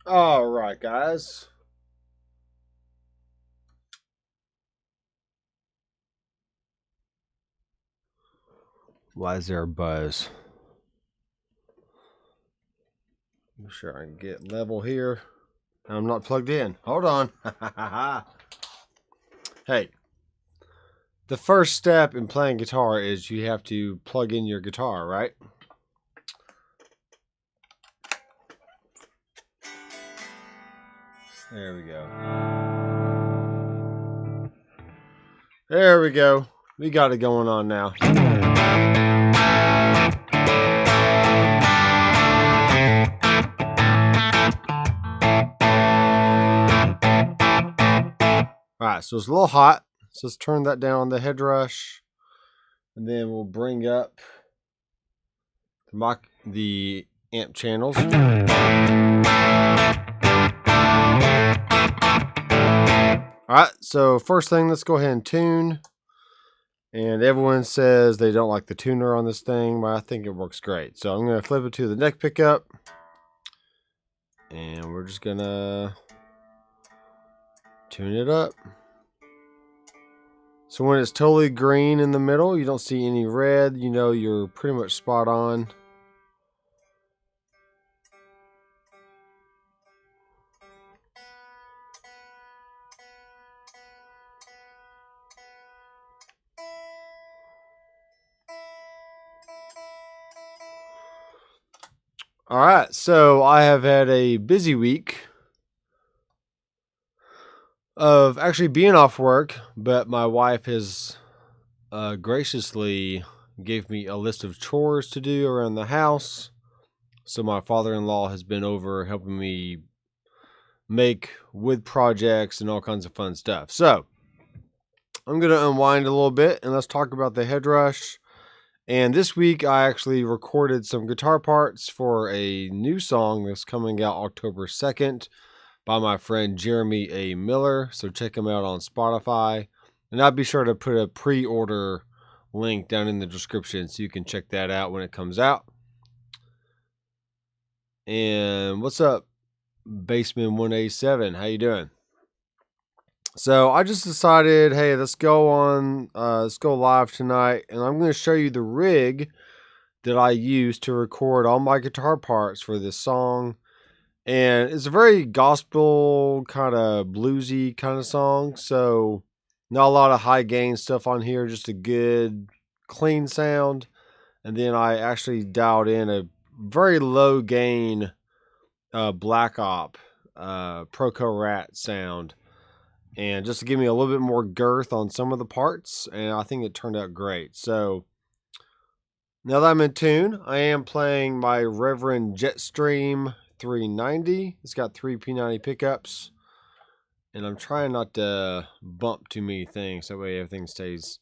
All right, guys. Why is there a buzz? Make sure I can get level here. I'm not plugged in. Hold on. Hey, the first step in playing guitar is you have to plug in your guitar, right? There we go. There we go. We got it going on now. All right, so it's a little hot. So let's turn that down on the Headrush. And then we'll bring up the amp channels. All right, so first thing, let's go ahead and tune. And everyone says they don't like the tuner on this thing, but I think it works great. So I'm going to flip it to the neck pickup. And we're just going to tune it up. So when it's totally green in the middle, you don't see any red, you know you're pretty much spot on. All right, so I have had a busy week of actually being off work, but my wife has graciously gave me a list of chores to do around the house. So my father-in-law has been over helping me make wood projects and all kinds of fun stuff. So I'm going to unwind a little bit and let's talk about the Headrush. And this week I actually recorded some guitar parts for a new song that's coming out October 2nd by my friend Jeremy A. Miller. So check him out on Spotify. And I'll be sure to put a pre-order link down in the description so you can check that out when it comes out. And what's up, Baseman 187? How you doing? So I just decided, hey, let's go live tonight, and I'm going to show you the rig that I use to record all my guitar parts for this song. And it's a very gospel kind of bluesy kind of song, so not a lot of high gain stuff on here, just a good clean sound. And then I actually dialed in a very low gain Black Op Proco Rat sound, and just to give me a little bit more girth on some of the parts, and I think it turned out great. So now that I'm in tune, I am playing my Reverend Jetstream 390. It's got 3 P90 pickups, and I'm trying not to bump too many things, that way everything stays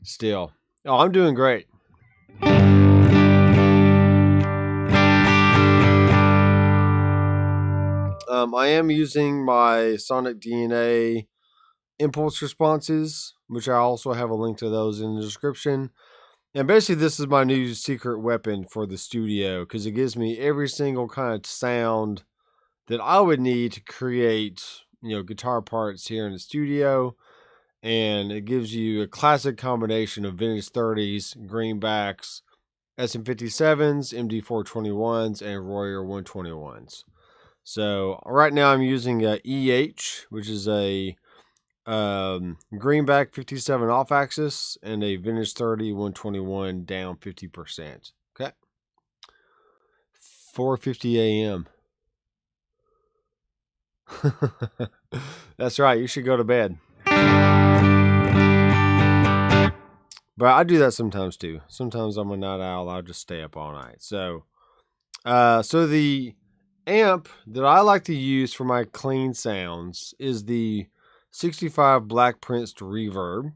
still. Oh, I'm doing great. I am using my Sonic DNA impulse responses, which I also have a link to those in the description. And basically, this is my new secret weapon for the studio because it gives me every single kind of sound that I would need to create, guitar parts here in the studio. And it gives you a classic combination of vintage 30s, greenbacks, SM57s, MD421s, and Royer 121s. So right now I'm using a EH, which is a greenback 57 off axis and a vintage 30 121 down 50%. Okay. 4:50 a.m. That's right. You should go to bed. But I do that sometimes too. Sometimes I'm a night owl. I'll just stay up all night. So the amp that I like to use for my clean sounds is the 65 Black Prince Reverb.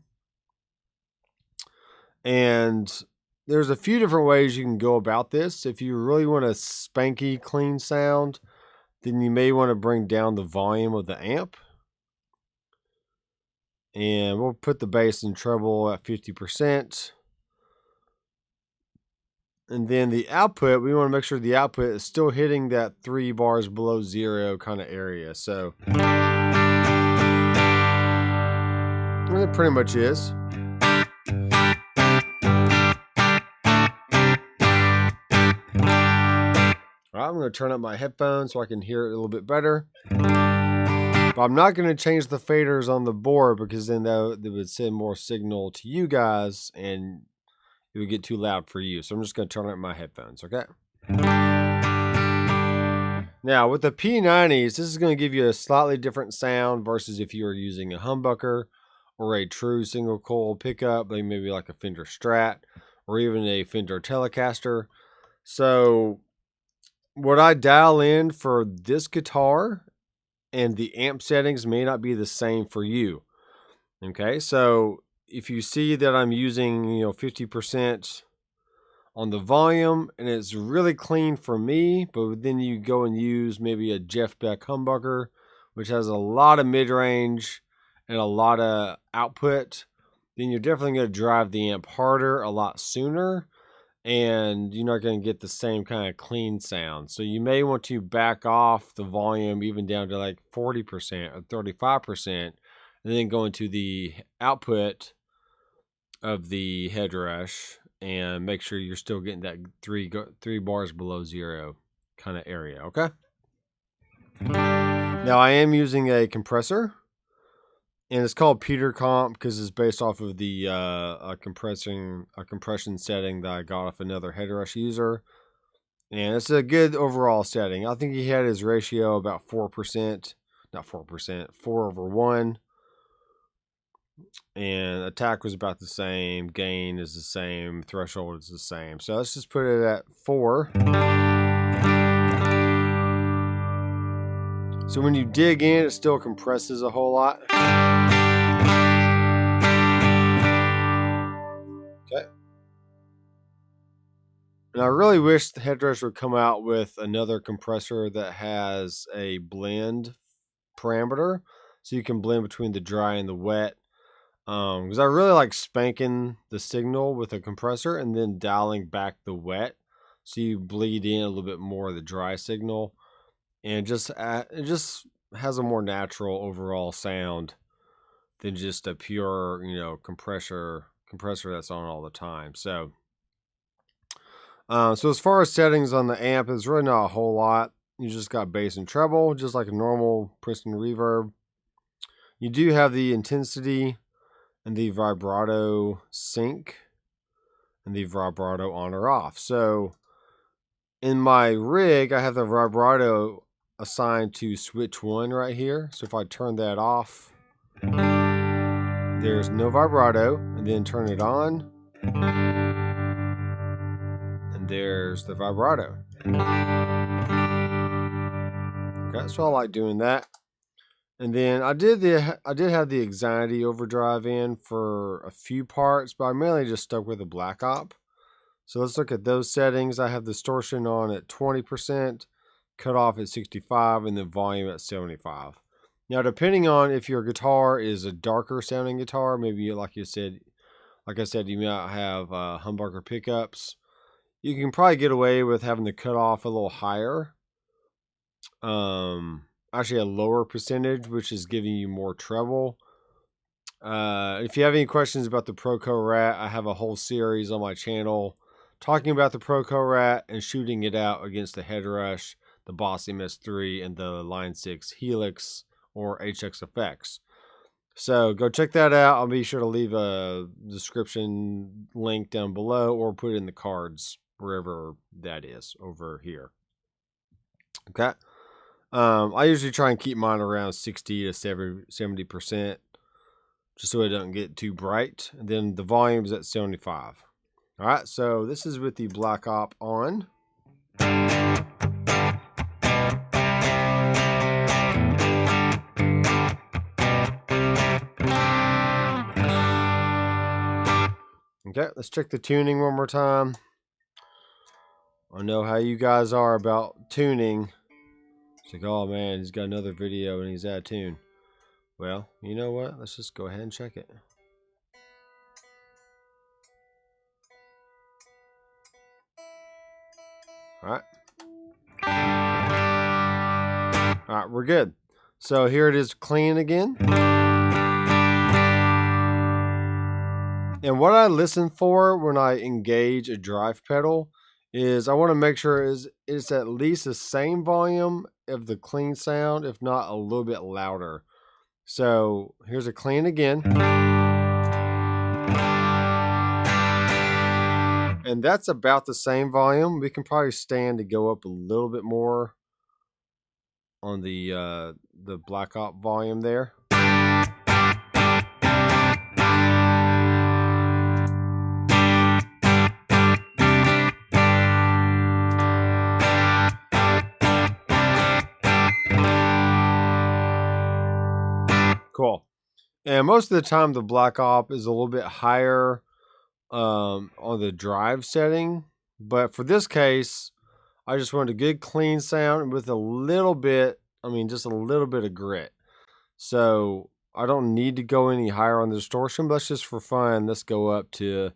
And there's a few different ways you can go about this. If you really want a spanky clean sound, then you may want to bring down the volume of the amp. And we'll put the bass and treble at 50%. And then the output, we want to make sure the output is still hitting that 3 bars below 0 kind of area. So, and it pretty much is. All right, I'm going to turn up my headphones so I can hear it a little bit better. But I'm not going to change the faders on the board because then that would send more signal to you guys and it would get too loud for you. So I'm just going to turn up my headphones, okay? Now, with the P90s, this is going to give you a slightly different sound versus if you were using a humbucker or a true single coil pickup, like maybe like a Fender Strat or even a Fender Telecaster. So what I dial in for this guitar and the amp settings may not be the same for you. Okay, so if you see that I'm using, 50% on the volume and it's really clean for me, but then you go and use maybe a Jeff Beck humbucker, which has a lot of mid-range and a lot of output, then you're definitely going to drive the amp harder a lot sooner, and you're not going to get the same kind of clean sound. So you may want to back off the volume even down to like 40% or 35%, and then go into the output of the Headrush and make sure you're still getting that 3 bars below 0 kind of area, okay? Now I am using a compressor, and it's called Peter Comp because it's based off of the a compression setting that I got off another Headrush user, and it's a good overall setting. I think he had his ratio about 4%, not 4%, 4/1. And attack was about the same, gain is the same, threshold is the same. So let's just put it at 4. So when you dig in, it still compresses a whole lot. Okay. And I really wish the Headrush would come out with another compressor that has a blend parameter, so you can blend between the dry and the wet. Because I really like spanking the signal with a compressor and then dialing back the wet, so you bleed in a little bit more of the dry signal, and it just has a more natural overall sound than just a pure, compressor that's on all the time. So, so as far as settings on the amp, it's really not a whole lot. You just got bass and treble, just like a normal Princeton reverb. You do have the intensity and the vibrato sync and the vibrato on or off. So in my rig, I have the vibrato assigned to switch 1 right here. So if I turn that off, there's no vibrato, and then turn it on, and there's the vibrato. Okay, so I like doing that. And then I did have the Anxiety overdrive in for a few parts, but I mainly just stuck with the Black Op. So let's look at those settings. I have distortion on at 20%, cutoff at 65, and then volume at 75. Now, depending on if your guitar is a darker sounding guitar, maybe like I said, you might have humbucker pickups. You can probably get away with having the cutoff a little higher. Actually a lower percentage, which is giving you more treble. If you have any questions about the Proco Rat, I have a whole series on my channel talking about the Proco Rat and shooting it out against the Headrush, the Boss MS3, and the Line 6 Helix or HX Effects. So go check that out. I'll be sure to leave a description link down below or put it in the cards, wherever that is over here. Okay. I usually try and keep mine around 60 to 70%, just so it doesn't get too bright. And then the volume's at 75. All right, so this is with the Black Op on. Okay, let's check the tuning one more time. I know how you guys are about tuning. It's like, oh man, he's got another video and he's out of tune. Well, you know what? Let's just go ahead and check it. All right. All right, we're good. So here it is clean again. And what I listen for when I engage a drive pedal is I want to make sure it's at least the same volume of the clean sound, if not a little bit louder. So here's a clean again. And that's about the same volume. We can probably stand to go up a little bit more on the Black Op volume there. Cool. And most of the time the Black Op is a little bit higher on the drive setting, but for this case I just wanted a good clean sound with a little bit, just a little bit of grit. So I don't need to go any higher on the distortion, but let's just for fun, let's go up to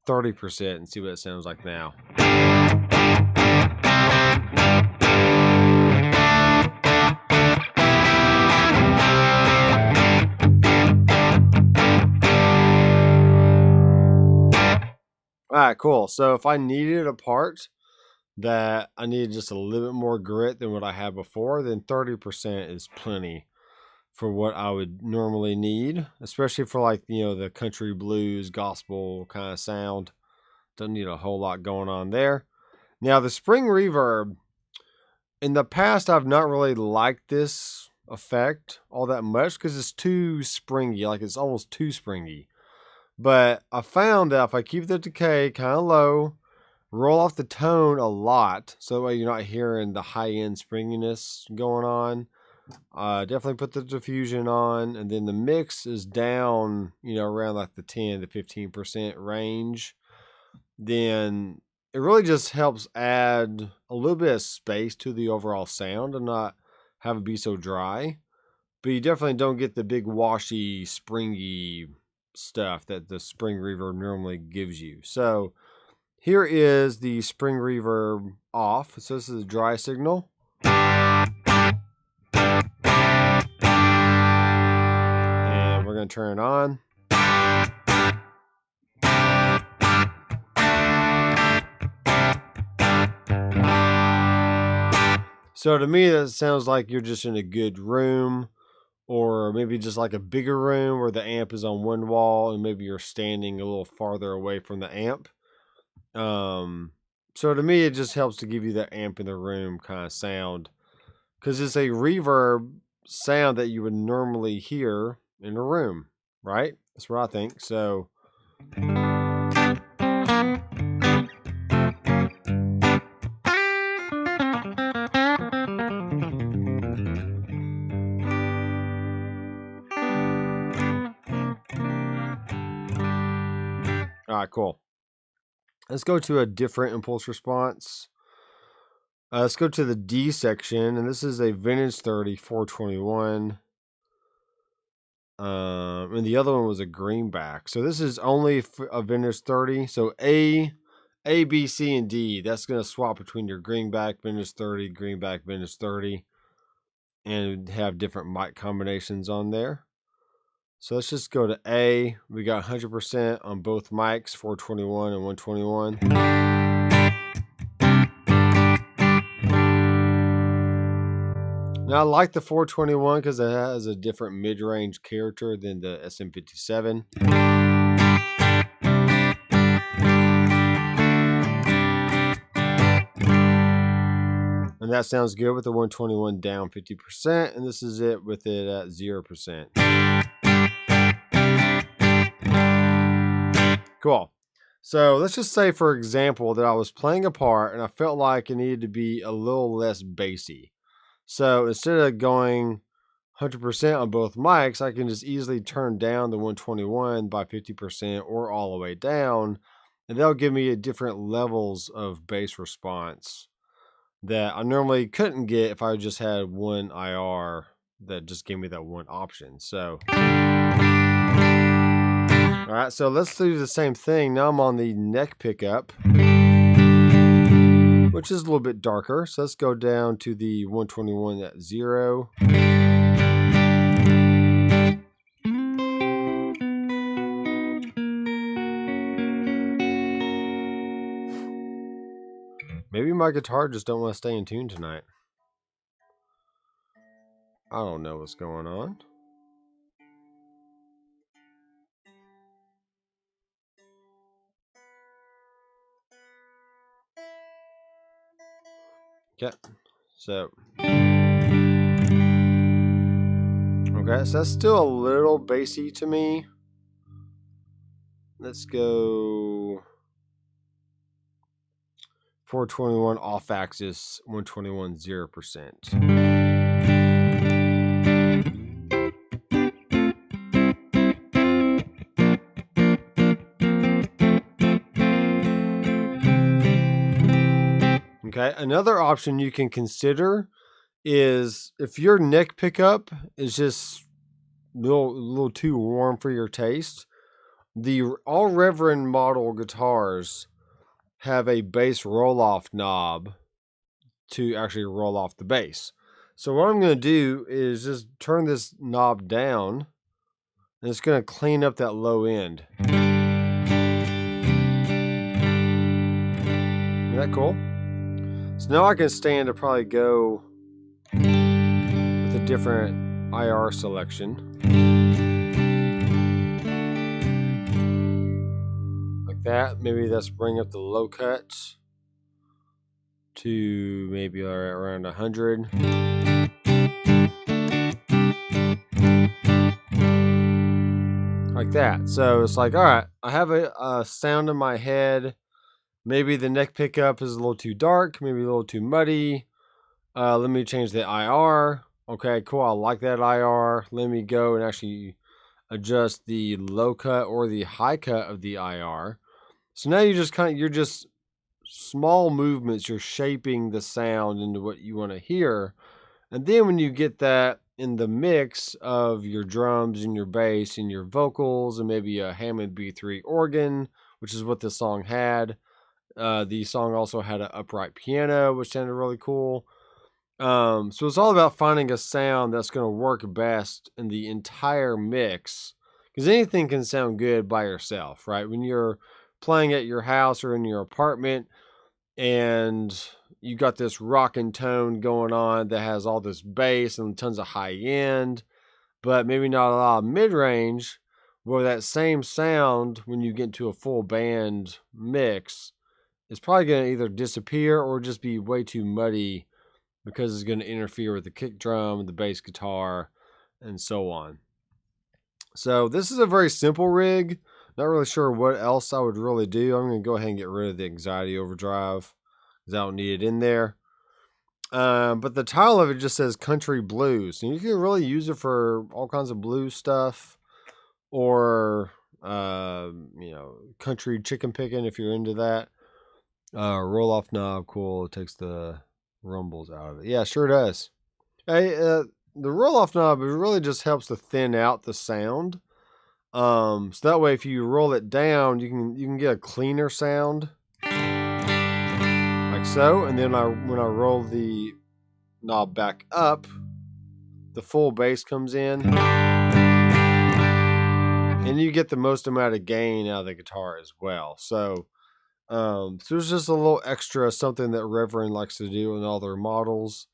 30% and see what it sounds like now. All right, cool. So if I needed a part that I needed just a little bit more grit than what I had before, then 30% is plenty for what I would normally need, especially for like, the country blues, gospel kind of sound. Doesn't need a whole lot going on there. Now the spring reverb, in the past I've not really liked this effect all that much because it's too springy, like it's almost too springy. But I found that if I keep the decay kind of low, roll off the tone a lot, so that way you're not hearing the high-end springiness going on. Definitely put the diffusion on, and then the mix is down, around like the 10 to 15% range. Then it really just helps add a little bit of space to the overall sound and not have it be so dry. But you definitely don't get the big washy, springy stuff that the spring reverb normally gives you. So here is the spring reverb off. So this is a dry signal. And we're going to turn it on. So to me, that sounds like you're just in a good room, or maybe just like a bigger room where the amp is on one wall and maybe you're standing a little farther away from the amp. So to me, it just helps to give you that amp in the room kind of sound, because it's a reverb sound that you would normally hear in a room, right? That's what I think. So all right, cool. Let's go to a different impulse response. Let's go to the D section, and this is a Vintage 30 421. And the other one was a greenback. So this is only a Vintage 30. So A, B, C, and D. That's going to swap between your greenback, Vintage 30, greenback, Vintage 30, and have different mic combinations on there. So let's just go to A. We got 100% on both mics, 421 and 121. Now I like the 421 because it has a different mid-range character than the SM57. And that sounds good with the 121 down 50%, and this is it with it at 0%. Cool. So let's just say, for example, that I was playing a part and I felt like it needed to be a little less bassy. So instead of going 100% on both mics, I can just easily turn down the 121 by 50% or all the way down, and that'll give me different levels of bass response that I normally couldn't get if I just had one IR that just gave me that one option. So all right, so let's do the same thing. Now I'm on the neck pickup, which is a little bit darker. So let's go down to the 121 at 0. Maybe my guitar just don't want to stay in tune tonight. I don't know what's going on. Okay, so that's still a little bassy to me. Let's go 421 off axis, 121 0%. Okay, another option you can consider is if your neck pickup is just a little too warm for your taste, the All Reverend model guitars have a bass roll-off knob to actually roll off the bass. So what I'm going to do is just turn this knob down, and it's going to clean up that low end. Isn't that cool? So now I can stand to probably go with a different IR selection. Like that. Maybe let's bring up the low cuts to maybe around 100. Like that. So it's like, all right, I have a sound in my head. Maybe the neck pickup is a little too dark, maybe a little too muddy. Let me change the IR. Okay, cool. I like that IR. Let me go and actually adjust the low cut or the high cut of the IR. So now you're just small movements. You're shaping the sound into what you want to hear. And then when you get that in the mix of your drums and your bass and your vocals and maybe a Hammond B3 organ, which is what this song had. The song also had an upright piano, which sounded really cool. So it's all about finding a sound that's going to work best in the entire mix, because anything can sound good by yourself, right? When you're playing at your house or in your apartment and you got this rockin' tone going on that has all this bass and tons of high end, but maybe not a lot of mid-range, well, that same sound, when you get into a full band mix, it's probably going to either disappear or just be way too muddy because it's going to interfere with the kick drum, the bass guitar, and so on. So this is a very simple rig. Not really sure what else I would really do. I'm going to go ahead and get rid of the anxiety overdrive because I don't need it in there. But the title of it just says country blues. And you can really use it for all kinds of blues stuff or, country chicken picking if you're into that. Roll off knob, cool. It takes the rumbles out of it. Yeah, sure does. Hey, the roll off knob, it really just helps to thin out the sound. So that way, if you roll it down, you can get a cleaner sound, like so. And then when I roll the knob back up, the full bass comes in, and you get the most amount of gain out of the guitar as well. So there's just a little extra something that Reverend likes to do in all their models.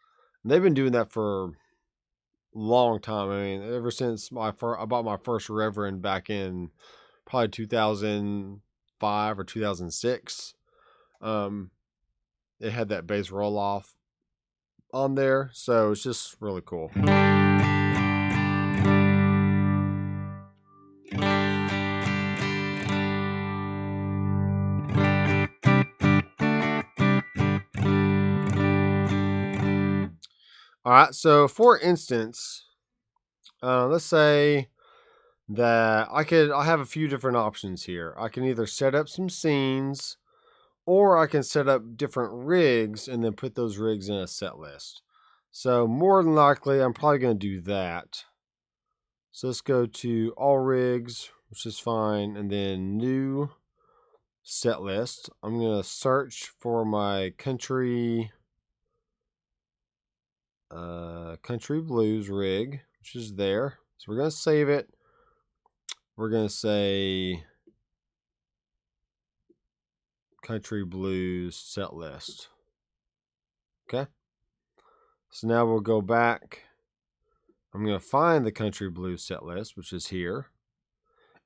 And they've been doing that for a long time. I mean, ever since I bought my first Reverend back in probably 2005 or 2006. It had that bass roll off on there. So it's just really cool. All right, so for instance, let's say that I have a few different options here. I can either set up some scenes, or I can set up different rigs and then put those rigs in a set list. So more than likely, I'm probably going to do that. So let's go to all rigs, which is fine, and then new. set list. I'm going to search for my country blues rig, which is there. So we're going to save it. We're going to say country blues set list. Okay. So now we'll go back. I'm going to find the country blues set list, which is here.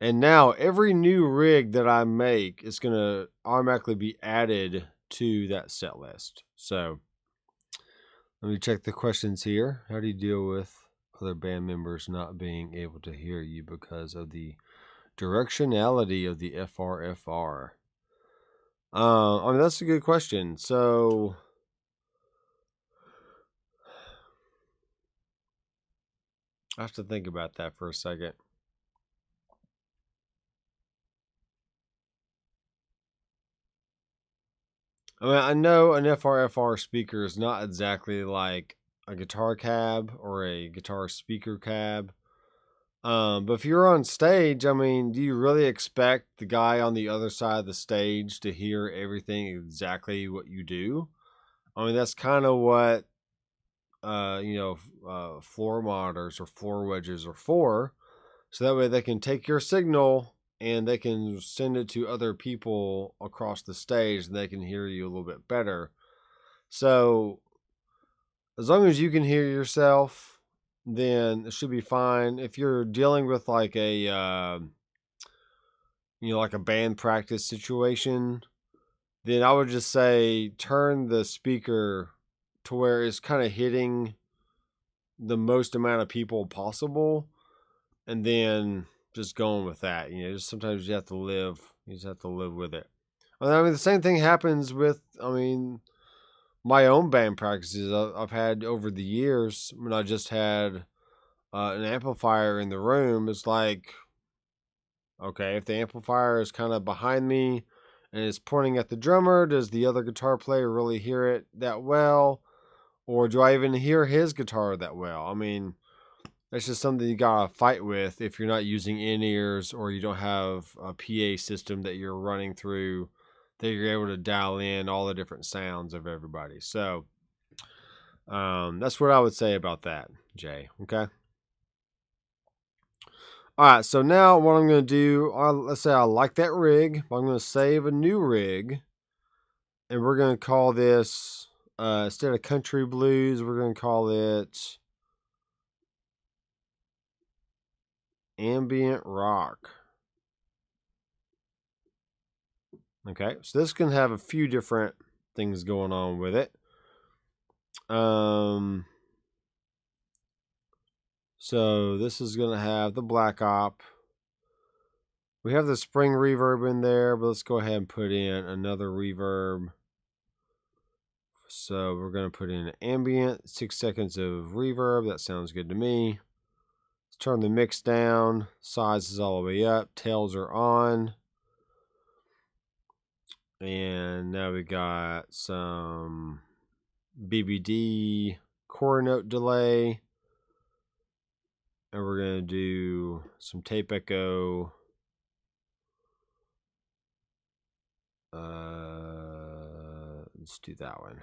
And now every new rig that I make is going to automatically be added to that set list. So let me check the questions here. How do you deal with other band members not being able to hear you because of the directionality of the FRFR? I mean, that's a good question. So I have to think about that for a second. I mean, I know an FRFR speaker is not exactly like a guitar cab or a guitar speaker cab. But if you're on stage, I mean, do you really expect the guy on the other side of the stage to hear everything exactly what you do? I mean, that's kind of what, floor monitors or floor wedges are for. So that way they can take your signal and they can send it to other people across the stage and they can hear you a little bit better. So as long as you can hear yourself, then it should be fine. If you're dealing with like a like a band practice situation, then I would just say turn the speaker to where it's kind of hitting the most amount of people possible, and then just going with that. Just sometimes you have to live. You just have to live with it. I mean, the same thing happens with, my own band practices I've had over the years. When I just had an amplifier in the room, it's like, okay, if the amplifier is kind of behind me and it's pointing at the drummer, does the other guitar player really hear it that well? Or do I even hear his guitar that well? I mean, that's just something you gotta fight with if you're not using in-ears or you don't have a PA system that you're running through, that you're able to dial in all the different sounds of everybody. So that's what I would say about that, Jay. Okay. All right. So now what I'm going to do, let's say I like that rig. I'm going to save a new rig, and we're going to call this, instead of country blues, we're going to call it ambient rock. Okay, so this can have a few different things going on with it. So this is going to have the black op. We have the spring reverb in there, but let's go ahead and put in another reverb. So we're going to put in ambient, 6 seconds of reverb. That sounds good to me. Let's turn the mix down. Size is all the way up. Tails are on. And now we got some BBD core note delay. And we're going to do some tape echo. Let's do that one.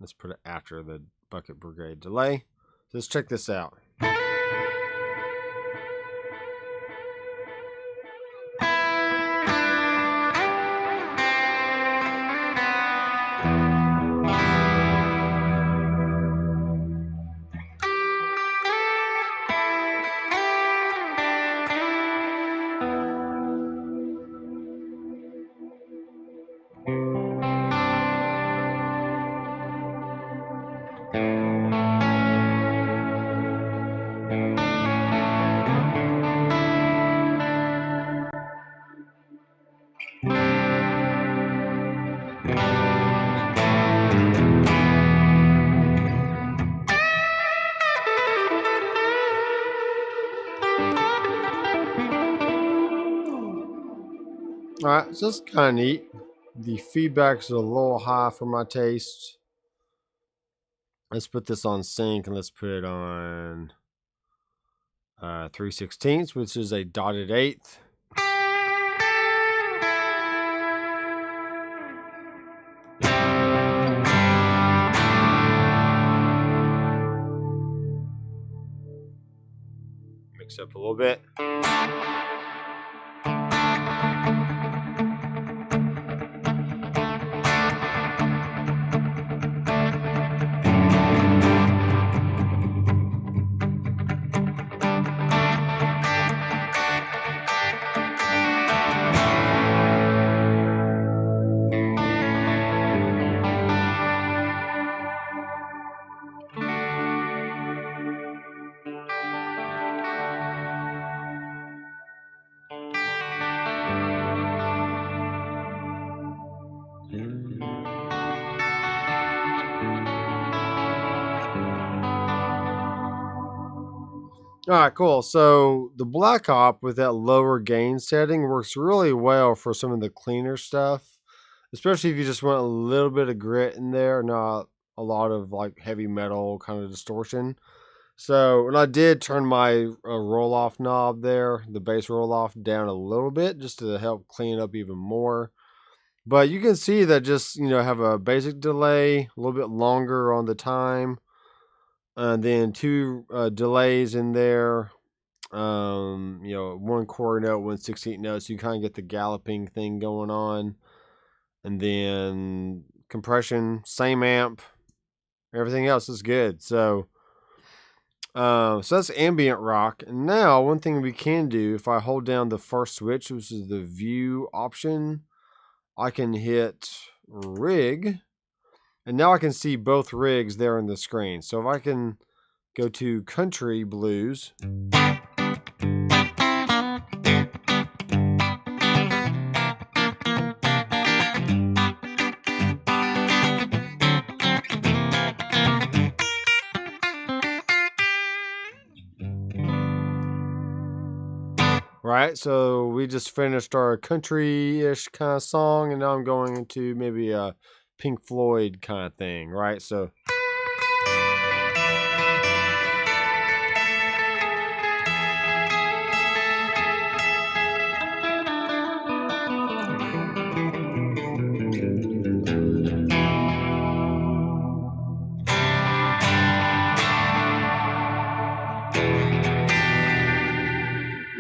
Let's put it after the bucket brigade delay. So let's check this out. Alright, so that's kind of neat. The feedback's a little high for my taste. Let's put this on sync and let's put it on 3/16, which is a dotted eighth. Mix up a little bit. All right, cool. So the Black Op with that lower gain setting works really well for some of the cleaner stuff, especially if you just want a little bit of grit in there, not a lot of like heavy metal kind of distortion. So, and I did turn my roll off knob there, the bass roll off, down a little bit just to help clean up even more. But you can see that just, have a basic delay, a little bit longer on the time, and then two delays in there. One quarter note, 1/16 note, so you kind of get the galloping thing going on. And then compression, same amp, everything else is good. So that's ambient rock. And now one thing we can do, if I hold down the first switch, which is the view option, I can hit rig, and now I can see both rigs there on the screen. So if I can go to country blues, right? So we just finished our country-ish kind of song, and now I'm going into maybe a Pink Floyd kind of thing, right? So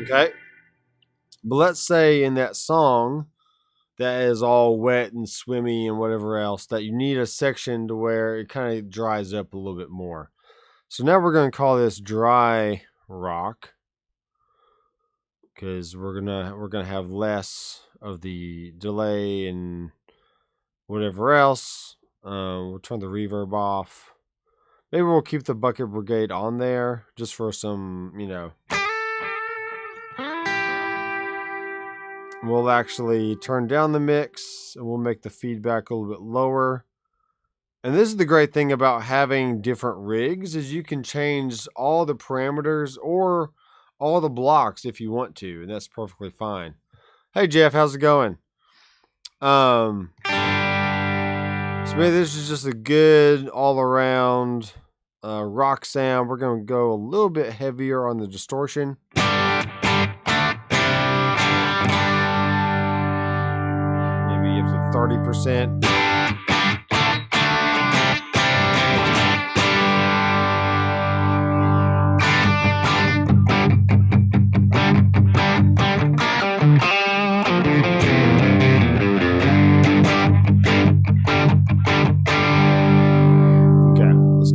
okay. But let's say in that song that is all wet and swimmy and whatever else, that you need a section to where it kind of dries up a little bit more. So now we're going to call this dry rock, because we're gonna have less of the delay and whatever else. We'll turn the reverb off. Maybe we'll keep the Bucket Brigade on there just for some, We'll actually turn down the mix, and we'll make the feedback a little bit lower. And this is the great thing about having different rigs, is you can change all the parameters or all the blocks if you want to, and that's perfectly fine. Hey Jeff, how's it going? So maybe this is just a good all around rock sound. We're going to go a little bit heavier on the distortion. Maybe up to 30%.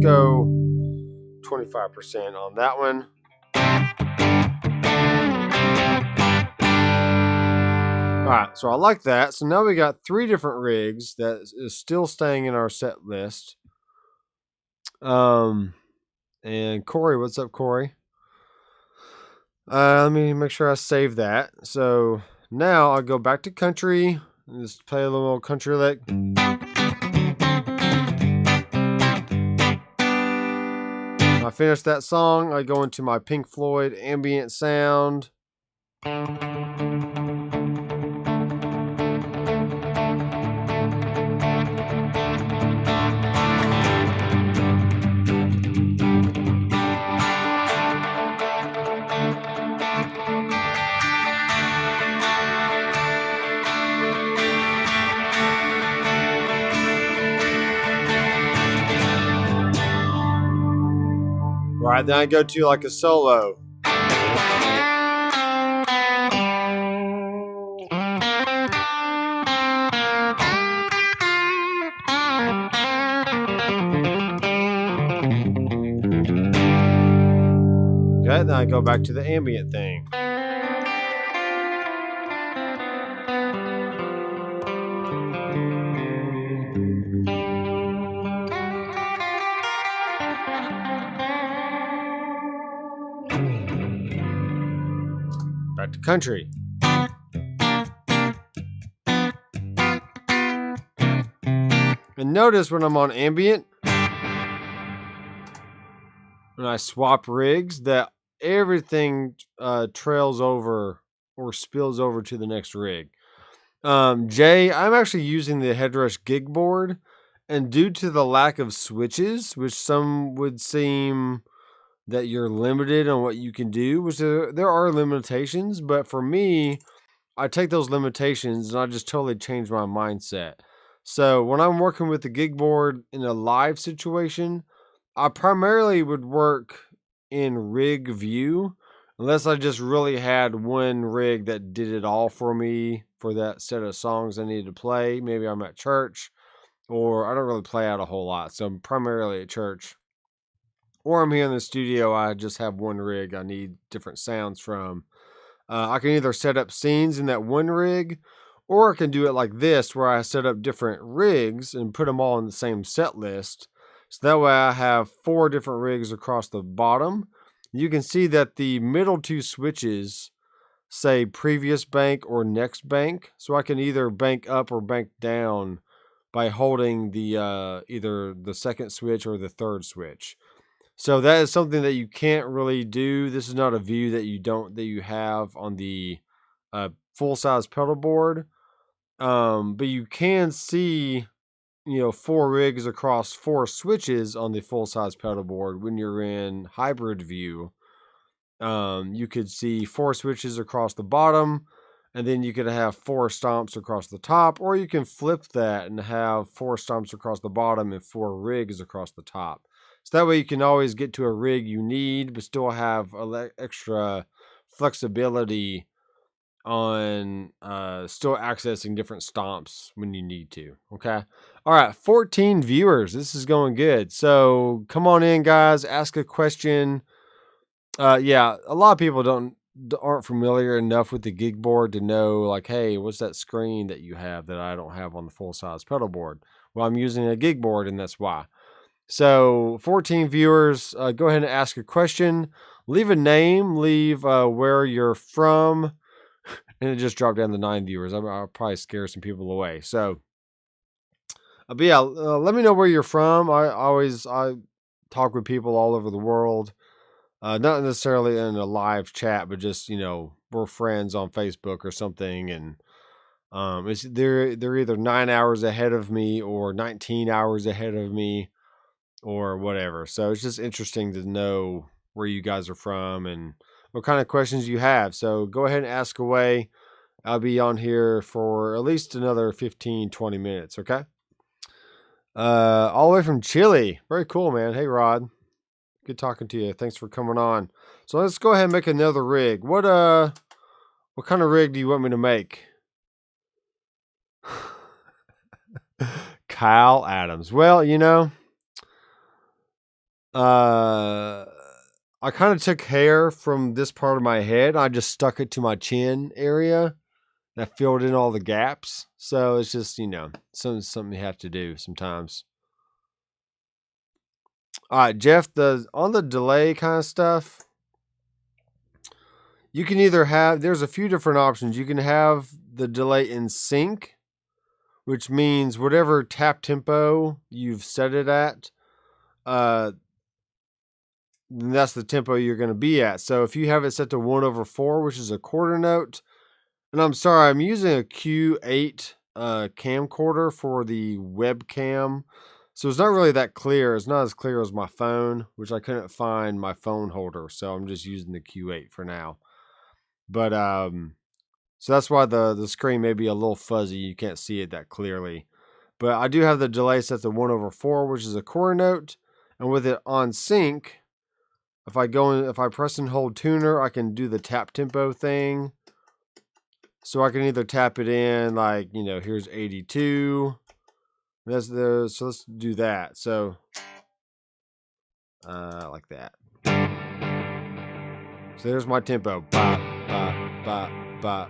Go 25% on that one. All right, so I like that. So now we got 3 different rigs that is still staying in our set list. And Corey, what's up, Corey? Let me make sure I save that. So now I'll go back to country and just play a little country lick. I finish that song, I go into my Pink Floyd ambient sound. Right, then I go to like a solo. Okay, then I go back to the ambient thing. Back to country. And notice when I'm on ambient, when I swap rigs, that everything trails over or spills over to the next rig. Jay, I'm actually using the Headrush gig board, and due to the lack of switches, which some would seem that you're limited on what you can do, which there are limitations, but for me, I take those limitations and I just totally change my mindset. So when I'm working with the gig board in a live situation, I primarily would work in rig view, unless I just really had one rig that did it all for me for that set of songs I needed to play. Maybe I'm at church, or I don't really play out a whole lot, so I'm primarily at church. Or I'm here in the studio, I just have one rig I need different sounds from. I can either set up scenes in that one rig, or I can do it like this, where I set up different rigs and put them all in the same set list. So that way I have 4 different rigs across the bottom. You can see that the middle 2 switches say previous bank or next bank. So I can either bank up or bank down by holding the either the second switch or the third switch. So that is something that you can't really do. This is not a view that you have on the full size pedal board. But you can see, 4 rigs across 4 switches on the full size pedal board when you're in hybrid view. You could see 4 switches across the bottom, and then you could have 4 stomps across the top, or you can flip that and have 4 stomps across the bottom and 4 rigs across the top. So that way you can always get to a rig you need, but still have extra flexibility on still accessing different stomps when you need to. Okay. All right. 14 viewers. This is going good. So come on in, guys. Ask a question. Yeah, a lot of people aren't familiar enough with the gig board to know, like, hey, what's that screen that you have that I don't have on the full size pedal board? Well, I'm using a gig board, and that's why. So 14 viewers, go ahead and ask a question. Leave a name, leave where you're from, and it just dropped down to 9 viewers. I'll probably scare some people away. So, but yeah, let me know where you're from. I talk with people all over the world, not necessarily in a live chat, but just we're friends on Facebook or something, and they're either 9 hours ahead of me or 19 hours ahead of me, or whatever. So it's just interesting to know where you guys are from and what kind of questions you have. So go ahead and ask away. I'll be on here for at least another 15-20 minutes. Okay. All the way from Chile. Very cool, man. Hey, Rod. Good talking to you. Thanks for coming on. So let's go ahead and make another rig. What kind of rig do you want me to make? Kyle Adams. Well, I kind of took hair from this part of my head. I just stuck it to my chin area. That filled in all the gaps. So it's just, something you have to do sometimes. All right, Jeff, on the delay kind of stuff, you can either there's a few different options. You can have the delay in sync, which means whatever tap tempo you've set it at, that's the tempo you're going to be at. So if you have it set to 1/4, which is a quarter note, and I'm sorry, I'm using a Q8 camcorder for the webcam, so it's not really that clear. It's not as clear as my phone, which I couldn't find my phone holder, so I'm just using the Q8 for now. But so that's why the screen may be a little fuzzy. You can't see it that clearly. But I do have the delay set to 1/4, which is a quarter note, and with it on sync, if I press and hold tuner, I can do the tap tempo thing. So I can either tap it in, like, here's 82. So let's do that. So like that. So there's my tempo. Ba, ba, ba, ba.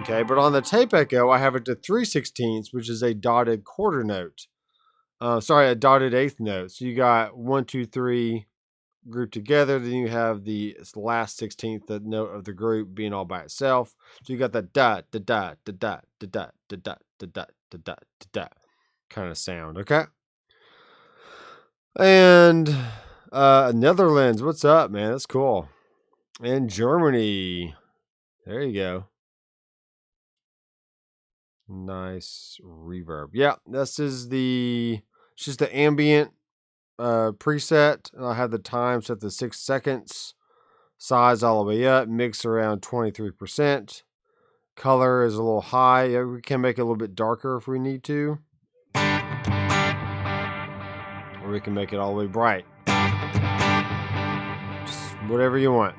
Okay, but on the tape echo, I have it to 3/16, which is a dotted quarter note. A dotted eighth note. So you got 1, 2, 3 grouped together. Then you have the last 16th note of the group being all by itself. So you got that dot, da dot, da dot, da dot, da dot, da dot, da dot, da dot kind of sound. Okay. And Netherlands, what's up, man? That's cool. And Germany, there you go. Nice reverb. Yeah, this is it's just the ambient preset. I have the time set to 6 seconds. Size all the way up. Mix around 23%. Color is a little high. Yeah, we can make it a little bit darker if we need to. Or we can make it all the way bright. Just whatever you want.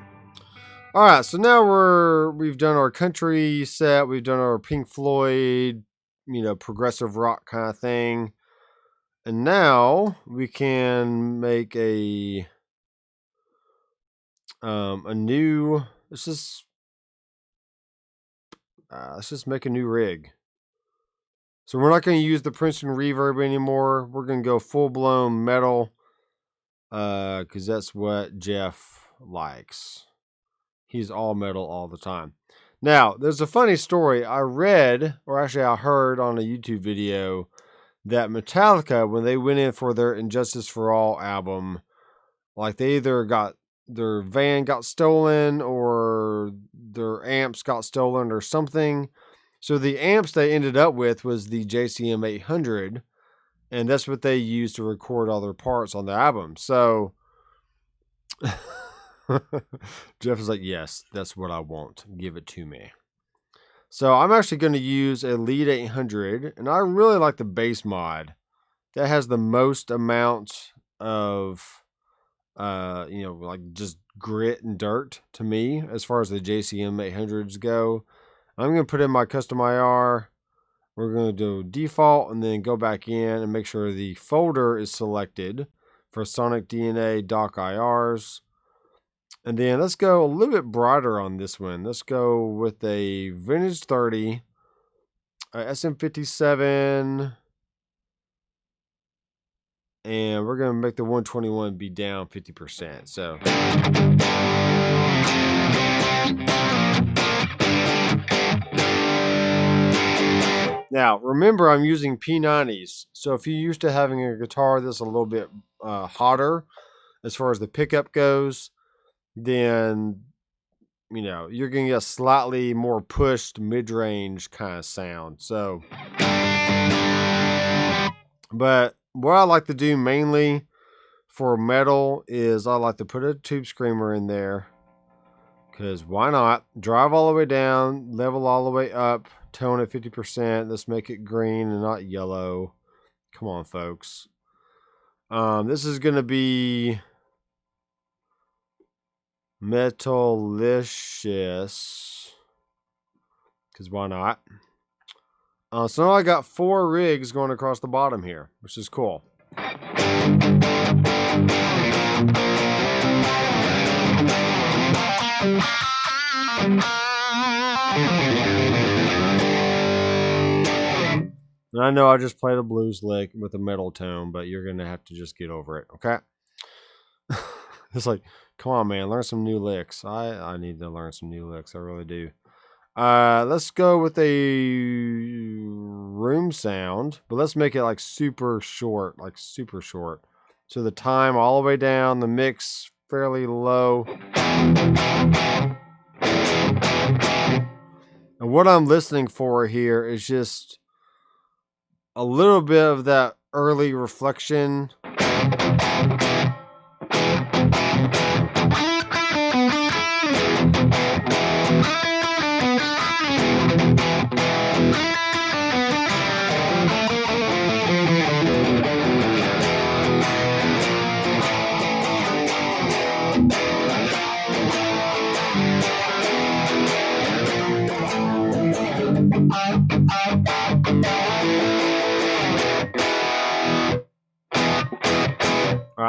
All right, so now we've done our country set. We've done our Pink Floyd, progressive rock kind of thing. And now we can make a new. Let's just make a new rig. So we're not going to use the Princeton reverb anymore. We're going to go full blown metal, because that's what Jeff likes. He's all metal all the time. Now, there's a funny story. I heard on a YouTube video that Metallica, when they went in for their Injustice for All album, like they either got their van got stolen or their amps got stolen or something. So the amps they ended up with was the JCM 800, and that's what they used to record all their parts on the album. So Jeff is like, yes, that's what I want. Give it to me. So I'm actually going to use a Lead 800, and I really like the bass mod. That has the most amount of, like just grit and dirt to me as far as the JCM 800s go. I'm going to put in my custom IR. We're going to do default and then go back in and make sure the folder is selected for Sonic DNA Dock IRs. And then let's go a little bit brighter on this one. Let's go with a Vintage 30, SM57, and we're going to make the 121 be down 50%. So now, remember, I'm using P90s. So if you're used to having a guitar that's a little bit hotter as far as the pickup goes, then, you're going to get a slightly more pushed mid-range kind of sound. So, but what I like to do mainly for metal is I like to put a tube screamer in there. Because why not? Drive all the way down, level all the way up, tone at 50%. Let's make it green and not yellow. Come on, folks. This is going to be Metalicious. Because why not? So now I got 4 rigs going across the bottom here, which is cool. And I know I just played a blues lick with a metal tone, but you're going to have to just get over it, okay? It's like, come on, man, learn some new licks. I need to learn some new licks. I really do. Let's go with a room sound, but let's make it like super short, So the time all the way down, the mix fairly low. And what I'm listening for here is just a little bit of that early reflection.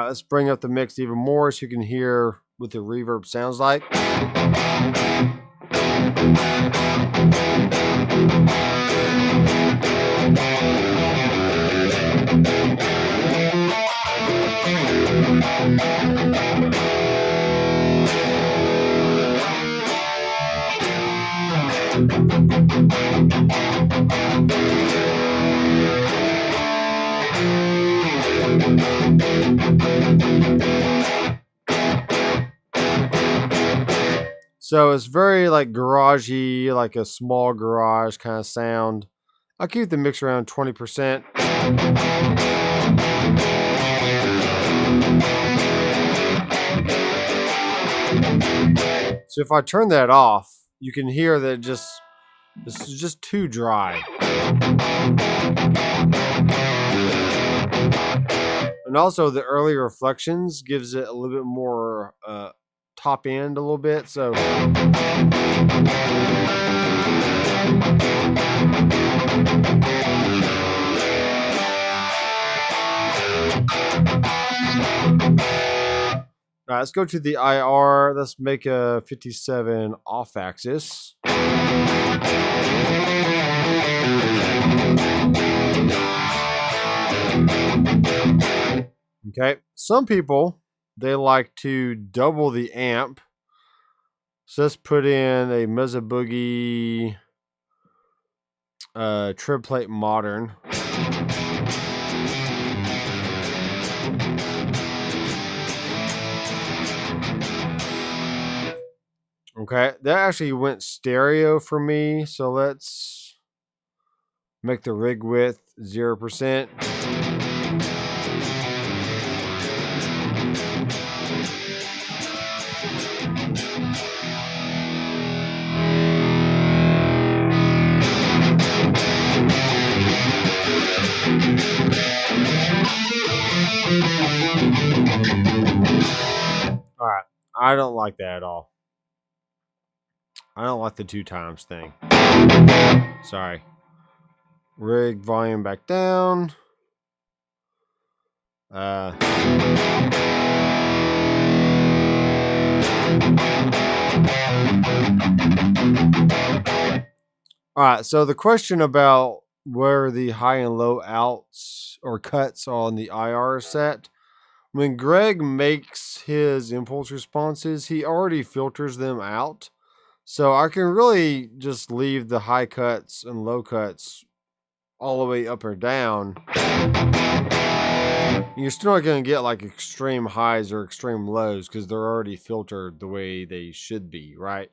right, let's bring up the mix even more so you can hear what the reverb sounds like. So it's very like garagey, like a small garage kind of sound. I'll keep the mix around 20%. So if I turn that off, you can hear that this is just too dry. And also the early reflections gives it a little bit more top end a little bit. So all right, let's go to the IR. Let's make a 57 off axis. Okay, some people, they like to double the amp. So let's put in a Mezza Boogie Trib Plate Modern. Okay, that actually went stereo for me. So let's make the rig width 0%. All right, I don't like that at all. I don't like the 2 times thing. Sorry. Rig volume back down. All right, so the question about where the high and low outs or cuts on the IR set, when Greg makes his impulse responses, he already filters them out. So I can really just leave the high cuts and low cuts all the way up or down. You're still not going to get like extreme highs or extreme lows because they're already filtered the way they should be, right?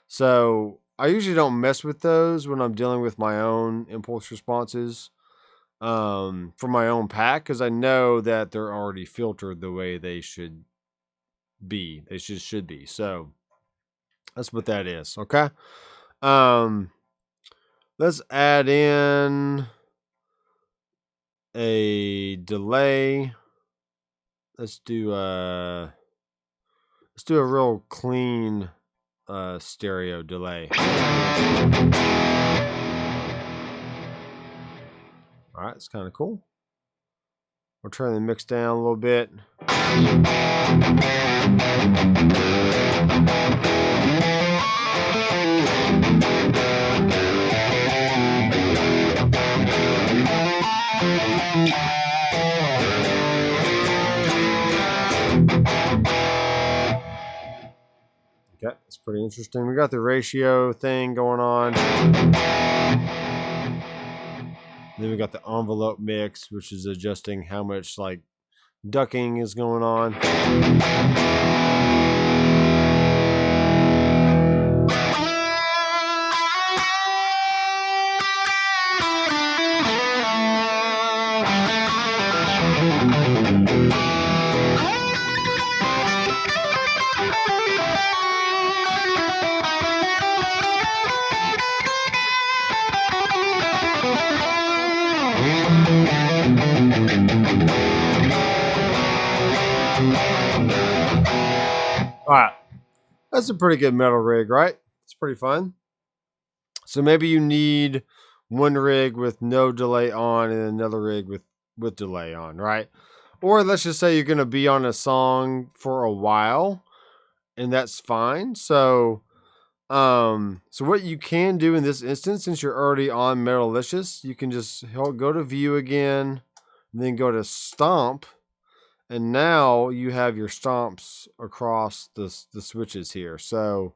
So I usually don't mess with those when I'm dealing with my own impulse responses for my own pack, because I know that they're already filtered the way they should be. They should be. So that's what that is. Okay. Let's add in a delay. Let's do a real clean stereo delay. All right, it's kind of cool. We'll turn the mix down a little bit. Okay, it's pretty interesting. We got the ratio thing going on. Then we got the envelope mix, which is adjusting how much like ducking is going on. All right, that's a pretty good metal rig, right? It's pretty fun. So maybe you need one rig with no delay on and another rig with delay on, right? Or let's just say you're going to be on a song for a while, and that's fine. So what you can do in this instance, since you're already on Metalicious, you can just go to View again, and then go to Stomp, and now you have your stomps across the switches here. So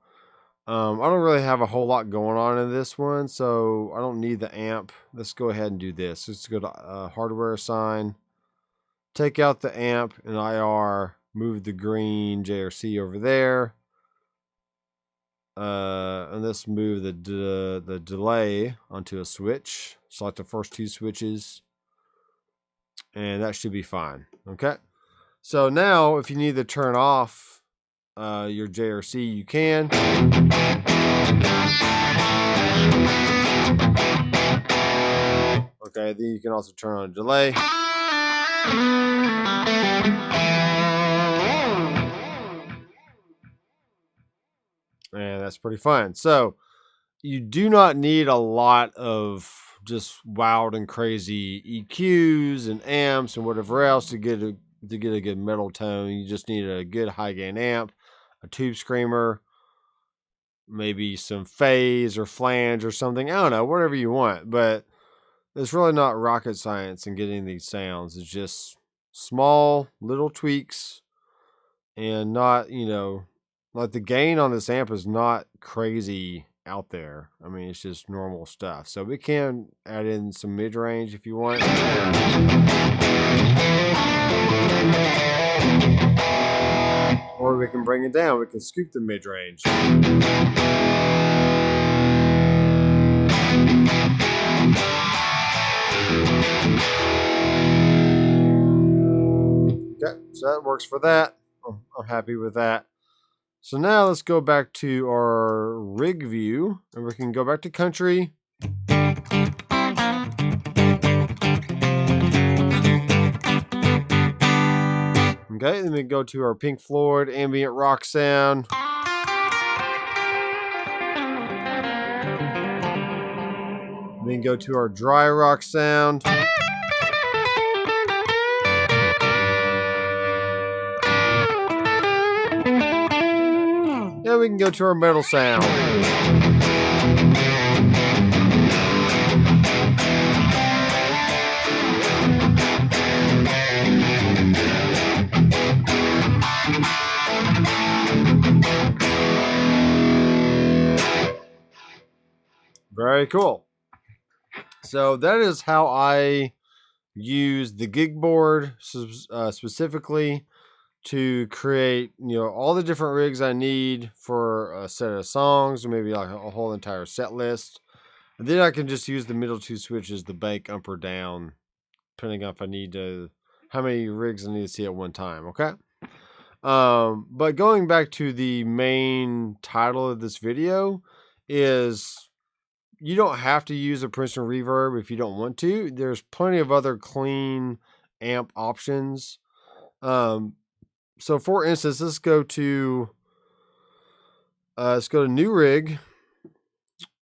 I don't really have a whole lot going on in this one, so I don't need the amp. Let's go ahead and do this. Let's go to hardware assign, take out the amp and IR, move the green JRC over there. And let's move the delay onto a switch. Select the first two switches, and that should be fine. Okay. So now, if you need to turn off your JRC, you can. Okay, then you can also turn on delay. And that's pretty fun. So you do not need a lot of just wild and crazy EQs and amps and whatever else to get a good metal tone. You just need a good high gain amp, a tube screamer, maybe some phase or flange or something. I don't know, whatever you want. But it's really not rocket science in getting these sounds. It's just small little tweaks, and not, like the gain on this amp is not crazy out there. I mean, it's just normal stuff. So we can add in some mid-range if you want. Or we can bring it down. We can scoop the mid-range. Okay, so that works for that. I'm happy with that. So now let's go back to our rig view, and we can go back to country. Okay, then we go to our Pink Floyd ambient rock sound. Then go to our dry rock sound. Now we can go to our metal sound. Very cool. So that is how I use the gig board specifically to create, all the different rigs I need for a set of songs, or maybe like a whole entire set list. And then I can just use the middle two switches to bank up or down, depending on if how many rigs I need to see at one time. Okay. But going back to the main title of this video is, you don't have to use a Princeton reverb if you don't want to. There's plenty of other clean amp options. So for instance, let's go to new rig,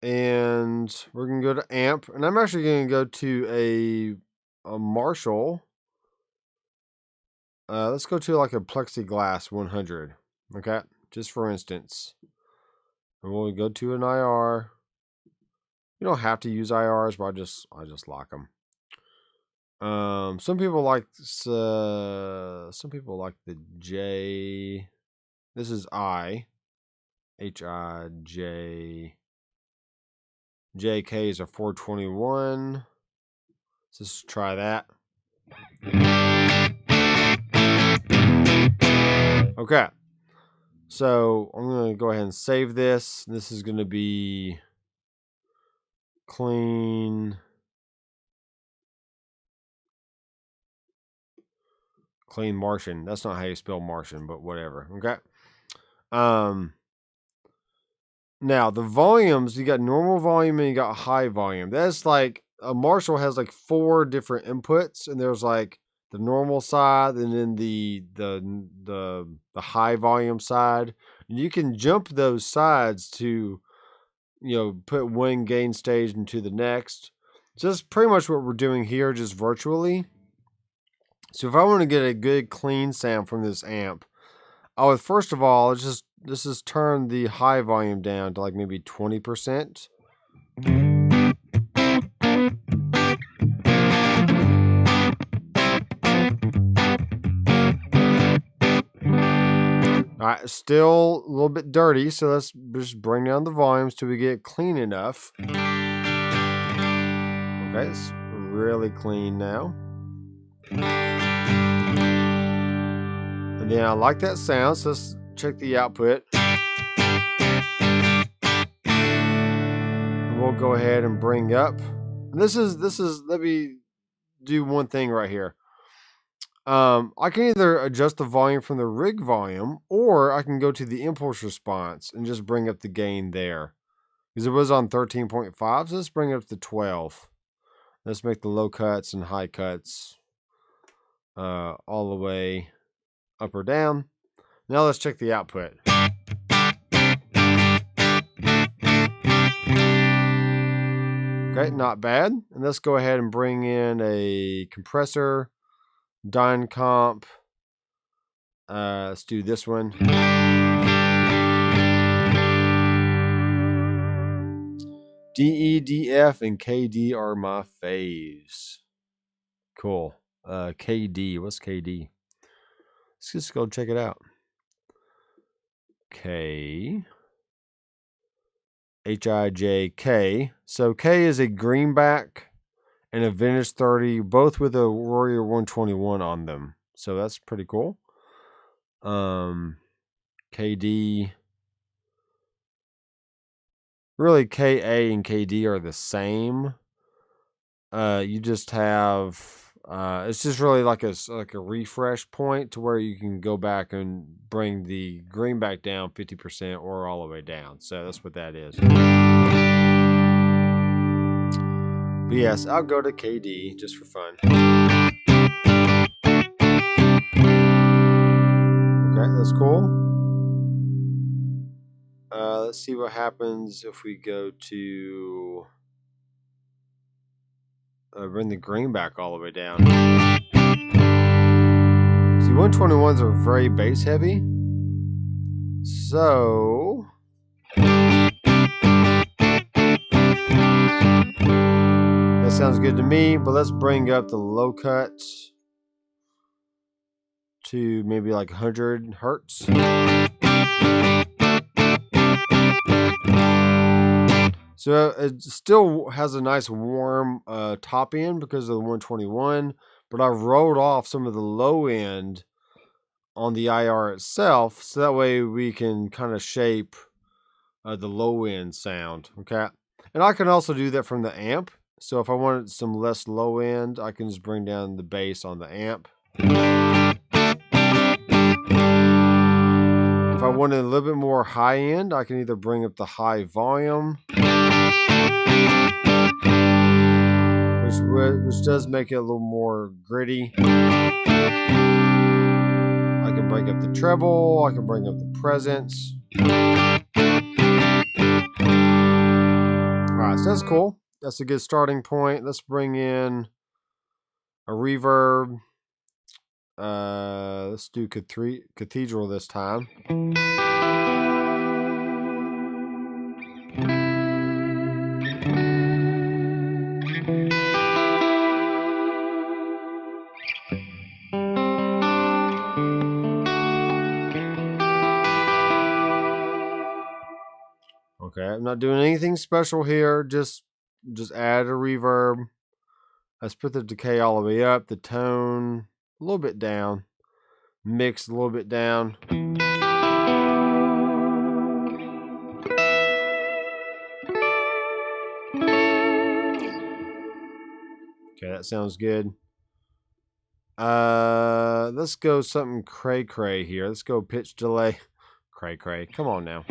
and we're gonna go to amp, and I'm actually gonna go to a Marshall. Let's go to like a plexiglass 100. Okay, just for instance, and we'll go to an IR. You don't have to use IRs, but I just lock them. Some people like the J. This is HIJ. JK is a 421. Let's just try that. Okay. So I'm going to go ahead and save this. This is going to be clean Martian. That's not how you spell Martian, but whatever. Okay. Now the volumes, you got normal volume and you got high volume. That's like a Marshall has like 4 different inputs, and there's like the normal side and then the high volume side. And you can jump those sides to, put one gain stage into the next. So that's pretty much what we're doing here, just virtually. So if I want to get a good clean sound from this amp, I would first of all just turn the high volume down to like maybe 20%. All right, still a little bit dirty, so let's just bring down the volumes till we get clean enough. Okay, it's really clean now. And then I like that sound, so let's check the output. And we'll go ahead and bring up. And this is let me do one thing right here. I can either adjust the volume from the rig volume, or I can go to the impulse response and just bring up the gain there. Because it was on 13.5, so let's bring it up to 12. Let's make the low cuts and high cuts all the way up or down. Now let's check the output. Okay, not bad. And let's go ahead and bring in a compressor, dyne comp. Let's do this one. D, E, D, F, and KD are my faves. Cool. KD. What's KD? Let's just go check it out. K. HIJK. So K is a greenback and a vintage 30, both with a Warrior 121 on them. So that's pretty cool. KD. Really, KA and KD are the same. You just have it's just really like a refresh point to where you can go back and bring the greenback down 50% or all the way down. So that's what that is. But yes, I'll go to KD just for fun. Okay, that's cool. Let's see what happens if we go to bring the greenback all the way down. See, 121s are very bass heavy. So that sounds good to me, but let's bring up the low cut to maybe like 100 hertz. So it still has a nice warm top end because of the 121, but I've rolled off some of the low end on the IR itself, so that way we can kind of shape the low end sound. Okay, and I can also do that from the amp. So if I wanted some less low end, I can just bring down the bass on the amp. If I wanted a little bit more high end, I can either bring up the high volume, which does make it a little more gritty. I can bring up the treble, I can bring up the presence. Alright, so that's cool. That's a good starting point. Let's bring in a reverb. Let's do cathedral this time. Okay, I'm not doing anything special here. Just add a reverb. Let's put the decay all the way up, the tone a little bit down, mix a little bit down. Okay, that sounds good. Let's go something cray here. Let's go pitch delay. Cray. Come on now.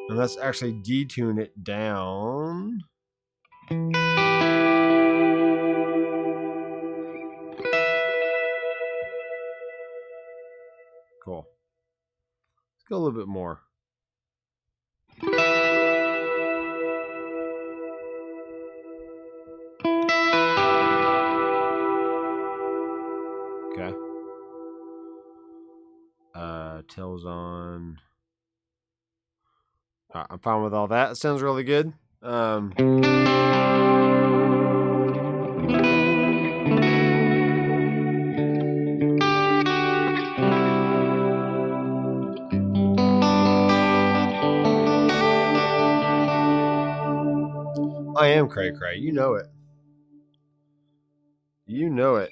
And let's actually detune it down. Cool. Let's go a little bit more. Tails on. I'm fine with all that. It sounds really good. I am cray cray. You know it. You know it.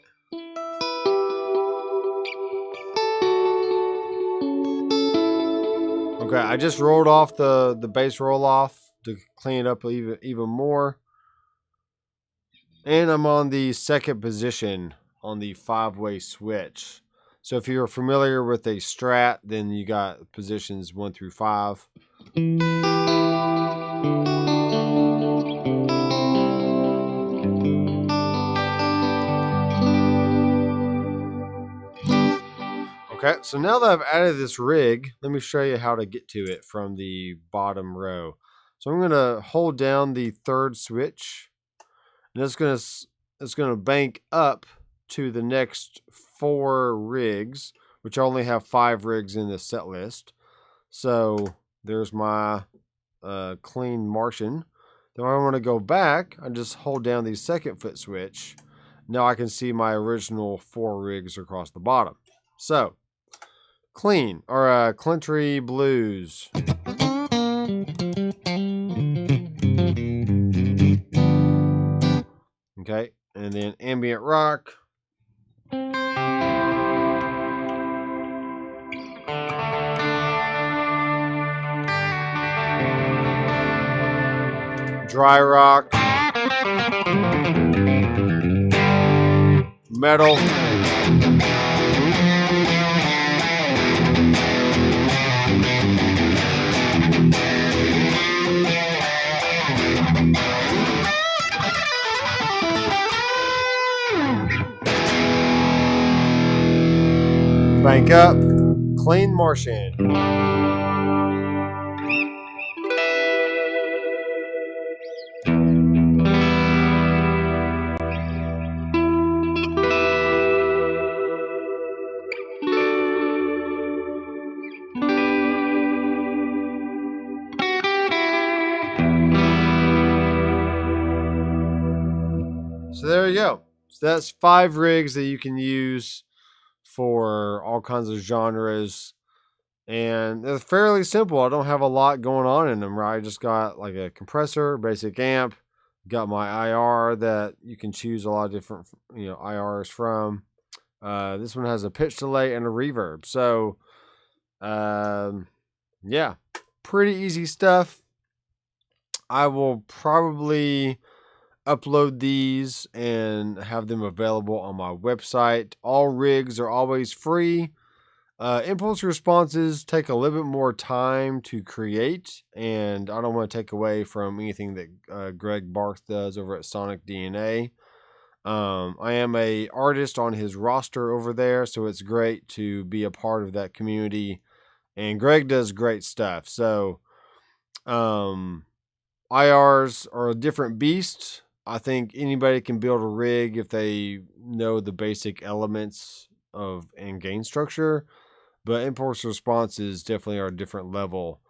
Okay, I just rolled off the bass roll off to clean it up even more. And I'm on the second position on the 5-way switch. So if you're familiar with a Strat, then you got positions 1 through 5. Okay, so now that I've added this rig, let me show you how to get to it from the bottom row. So I'm going to hold down the third switch, and it's going to bank up to the next 4 rigs, which I only have 5 rigs in the set list. So there's my clean Martian. Then when I want to go back, I just hold down the second foot switch. Now I can see my original 4 rigs across the bottom. So clean, or Country Blues. Okay, and then ambient rock. Dry rock. Metal. Bank up, clean Martian. So there you go. So that's 5 rigs that you can use for all kinds of genres, and they're fairly simple. I don't have a lot going on in them, right? I just got like a compressor, basic amp, got my IR that you can choose a lot of different IRs from. This one has a pitch delay and a reverb. So yeah, pretty easy stuff. I will probably upload these and have them available on my website. All rigs are always free. Impulse responses take a little bit more time to create, and I don't want to take away from anything that Greg Barth does over at Sonic DNA. I am a artist on his roster over there, so it's great to be a part of that community, and Greg does great stuff. So IRs are a different beast. I think anybody can build a rig if they know the basic elements of and gain structure, but impulse responses definitely are a different level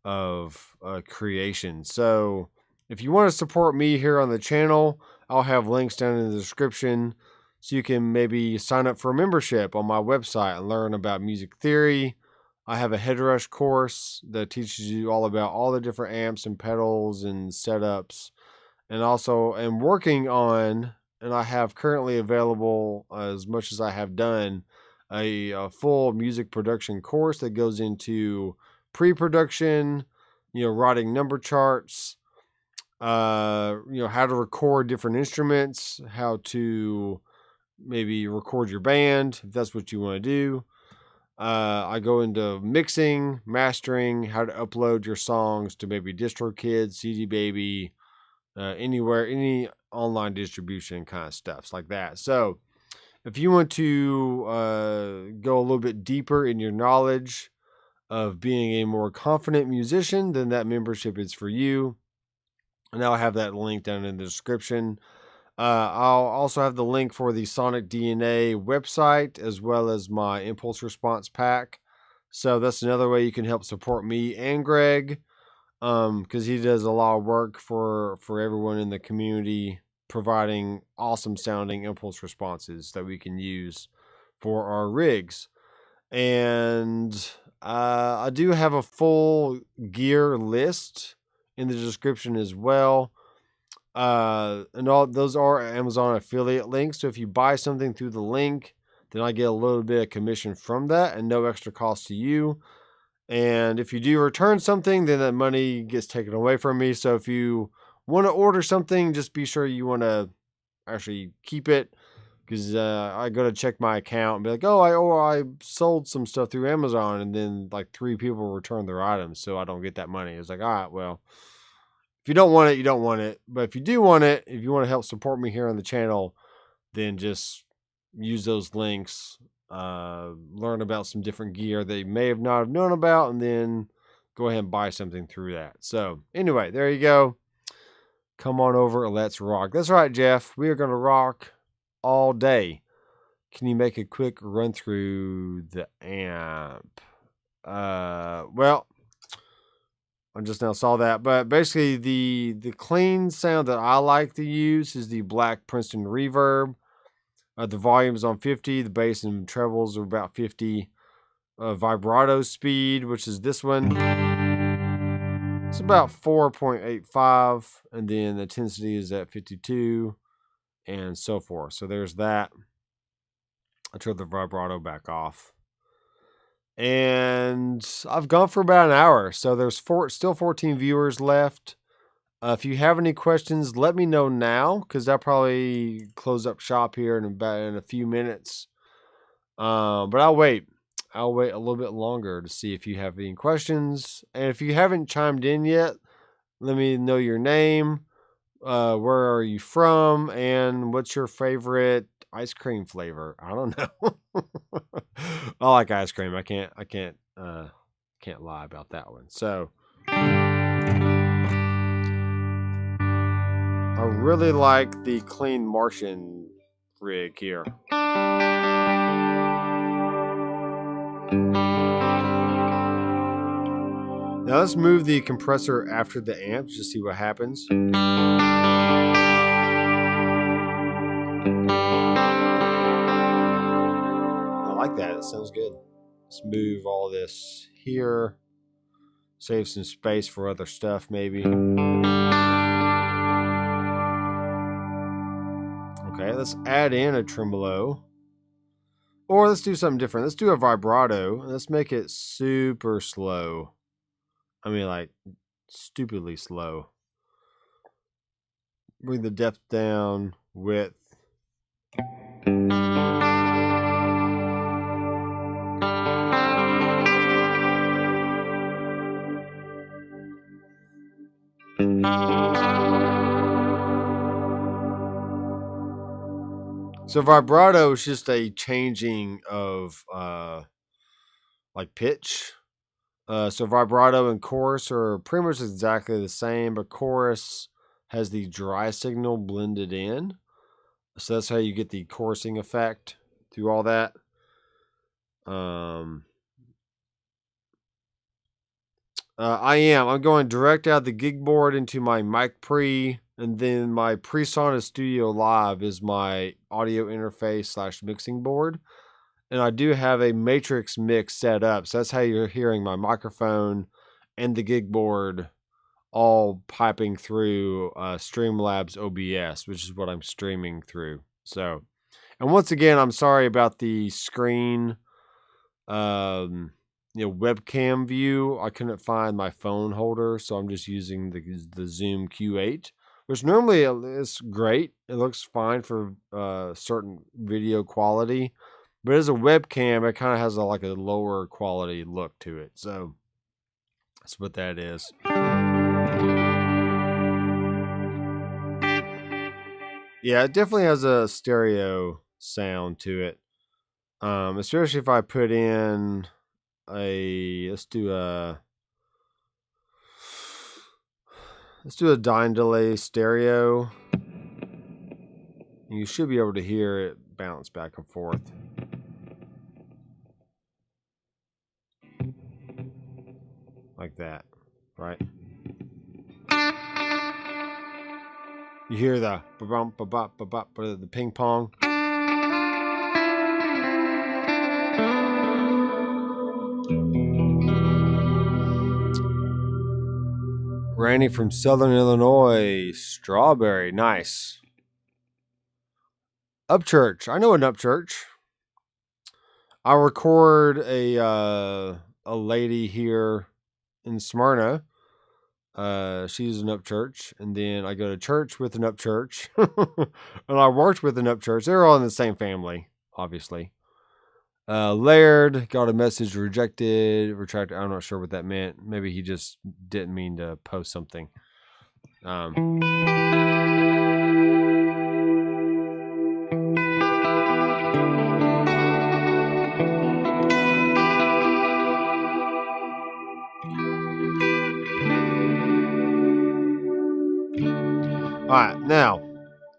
of creation. So if you want to support me here on the channel, I'll have links down in the description so you can maybe sign up for a membership on my website and learn about music theory. I have a Headrush course that teaches you all about all the different amps and pedals and setups. And also am working on, and I have currently available, as much as I have done, a full music production course that goes into pre-production, writing number charts, how to record different instruments, how to maybe record your band, if that's what you want to do. I go into mixing, mastering, how to upload your songs to maybe DistroKid, CD Baby, anywhere, any online distribution kind of stuffs like that. So if you want to go a little bit deeper in your knowledge of being a more confident musician, then that membership is for you. And I'll have that link down in the description. I'll also have the link for the Sonic DNA website, as well as my impulse response pack. So that's another way you can help support me and Greg, because he does a lot of work for everyone in the community, providing awesome sounding impulse responses that we can use for our rigs. And I do have a full gear list in the description as well. And all those are Amazon affiliate links. So if you buy something through the link, then I get a little bit of commission from that and no extra cost to you. And if you do return something, then that money gets taken away from me. So if you want to order something, just be sure you want to actually keep it, because I go to check my account and be like, I sold some stuff through Amazon, and then like 3 people return their items, so I don't get that money. It's like, all right, well, if you don't want it, you don't want it. But if you do want it, if you want to help support me here on the channel, then just use those links, learn about some different gear that you may have not have known about, and then go ahead and buy something through that. So anyway, there you go. Come on over and let's rock. That's right, Jeff. We are going to rock all day. Can you make a quick run through the amp? Well, I just now saw that, but basically the clean sound that I like to use is the Black Princeton Reverb. The volume is on 50. The bass and trebles are about 50. Vibrato speed, which is this one, it's about 4.85, and then the intensity is at 52, and so forth. So there's that. I turn the vibrato back off. And I've gone for about an hour, so there's still 14 viewers left. If you have any questions, let me know now, because I'll probably close up shop here in a few minutes. But I'll wait. I'll wait a little bit longer to see if you have any questions. And if you haven't chimed in yet, let me know your name, where are you from, and what's your favorite ice cream flavor. I don't know. I like ice cream. I can't lie about that one. So I really like the Clean Martian rig here. Now let's move the compressor after the amps to see what happens. I like that. It sounds good. Let's move all this here. Save some space for other stuff maybe. Okay, let's add in a tremolo. Or let's do something different. Let's do a vibrato. Let's make it super slow. I mean, like, stupidly slow. Bring the depth down, width. So vibrato is just a changing of like pitch. So vibrato and chorus are pretty much exactly the same, but chorus has the dry signal blended in. So that's how you get the chorusing effect through all that. I'm going direct out the gig board into my mic pre, and then my PreSonus Studio Live is my audio interface / mixing board. And I do have a matrix mix set up. So that's how you're hearing my microphone and the gig board all piping through Streamlabs OBS, which is what I'm streaming through. So, and once again, I'm sorry about the screen, webcam view. I couldn't find my phone holder, so I'm just using the Zoom Q8, which normally is great. It looks fine for certain video quality, but as a webcam, it kind of has like a lower quality look to it. So that's what that is. Yeah, it definitely has a stereo sound to it. Especially if I put in let's do a dyne delay stereo. You should be able to hear it bounce back and forth. like that, right? You hear the ba-bum, ba-bop, ba-bop, the ping pong. Randy from Southern Illinois. Strawberry. Nice. Upchurch. I know an Upchurch. I record a lady here in Smyrna. She's an Upchurch, and then I go to church with an Upchurch, and I worked with an Upchurch. They're all in the same family, obviously. Laird got a message rejected, retracted. I'm not sure what that meant. Maybe he just didn't mean to post something. All right, now,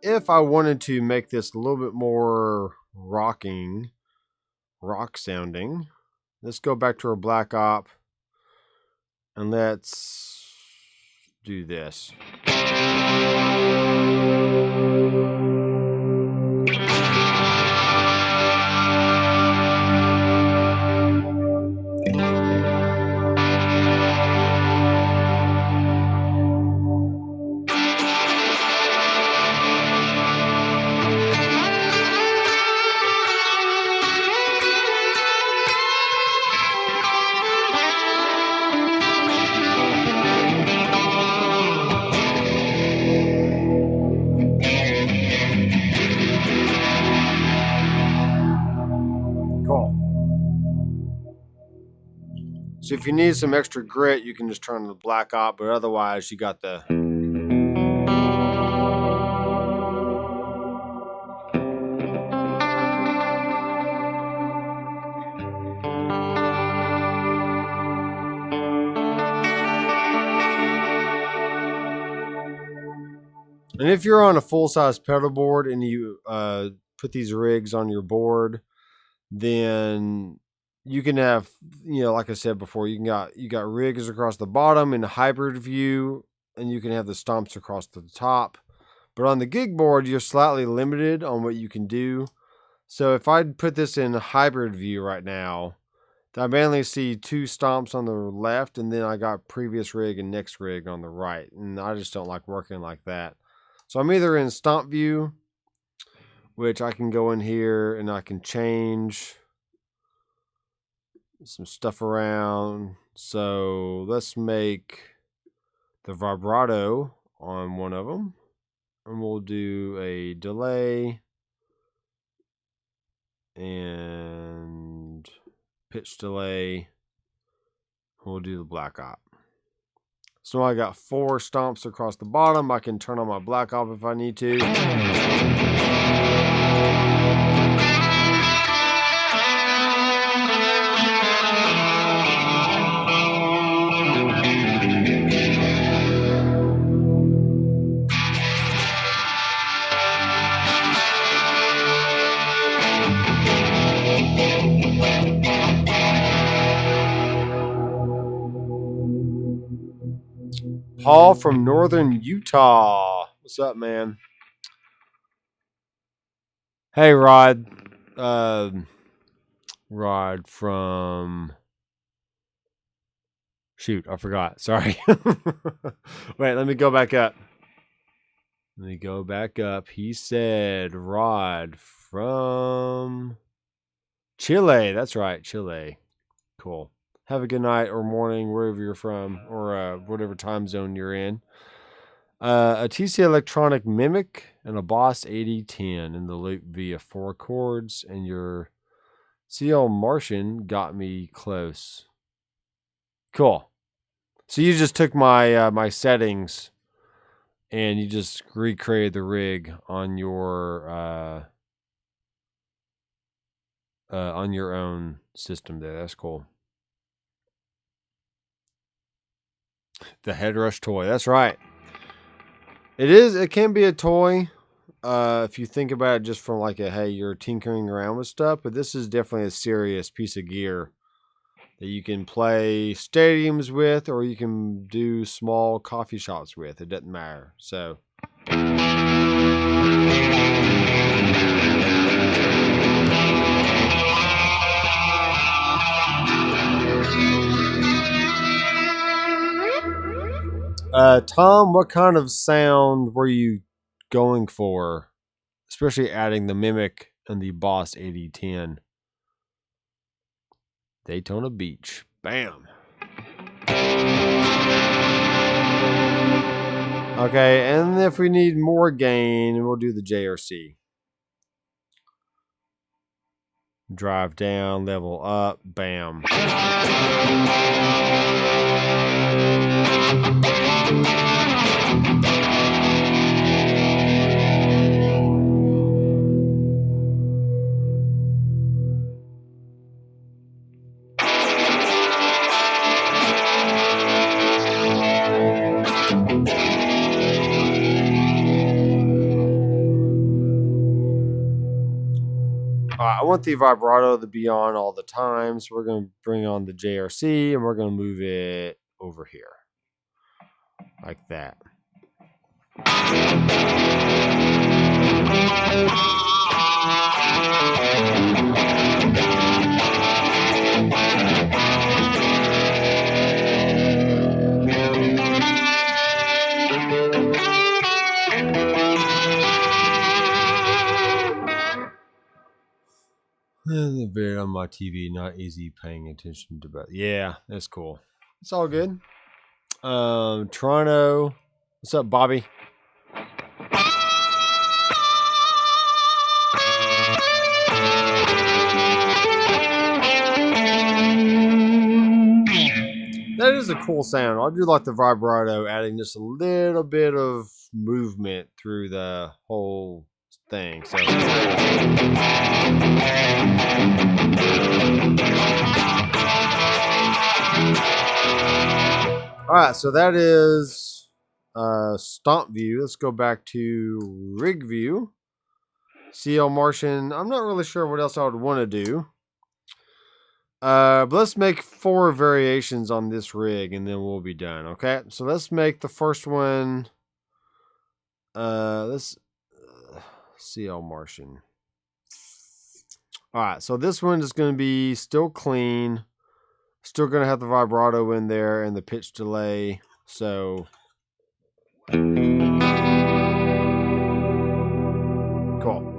if I wanted to make this a little bit more rock sounding, let's go back to our Black Op and let's do this. So if you need some extra grit, you can just turn on the Black Op, but otherwise you got the... And if you're on a full-size pedal board and you put these rigs on your board, then you can have, like I said before, you got rigs across the bottom in a hybrid view, and you can have the stomps across the top. But on the gig board, you're slightly limited on what you can do. So if I put this in a hybrid view right now, I mainly see 2 stomps on the left, and then I got previous rig and next rig on the right. And I just don't like working like that. So I'm either in stomp view, which I can go in here and I can change some stuff around. So let's make the vibrato on one of them, and we'll do a delay and pitch delay. We'll do the Black Op. So I got 4 stomps across the bottom. I can turn on my Black Op if I need to. Paul from Northern Utah. What's up, man? Hey, Rod. Rod from... Shoot, I forgot. Sorry. Wait, let me go back up. He said Rod from Chile. That's right, Chile. Cool. Have a good night or morning, wherever you're from, or whatever time zone you're in. A TC Electronic Mimic and a Boss 8010 in the loop via 4 chords, and your CL Martian got me close. Cool. So you just took my my settings and you just recreated the rig on your own system there. That's cool. The Headrush toy. That's right. It can be a toy if you think about it just from like hey, you're tinkering around with stuff, but this is definitely a serious piece of gear. that you can play stadiums with, or you can do small coffee shops with. It doesn't matter. So. Tom, what kind of sound were you going for? Especially adding the Mimic and the Boss 8010. Daytona Beach. Bam. Okay, and if we need more gain, we'll do the JRC. Drive down, level up, bam. I want the vibrato to be on all the time, so we're going to bring on the JRC and we're going to move it over here. Like that. The vid on my TV, not easy paying attention to, but yeah, that's cool. It's all good. Toronto, what's up, Bobby? That is a cool sound. I do like the vibrato, adding just a little bit of movement through the whole thing. So. All right, so that is stomp view. Let's go back to rig view. CL Martian. I'm not really sure what else I would want to do. But let's make 4 variations on this rig and then we'll be done. Okay, so let's make the first one. Let's CL Martian. All right, so this one is going to be still clean. Still going to have the vibrato in there and the pitch delay. So cool.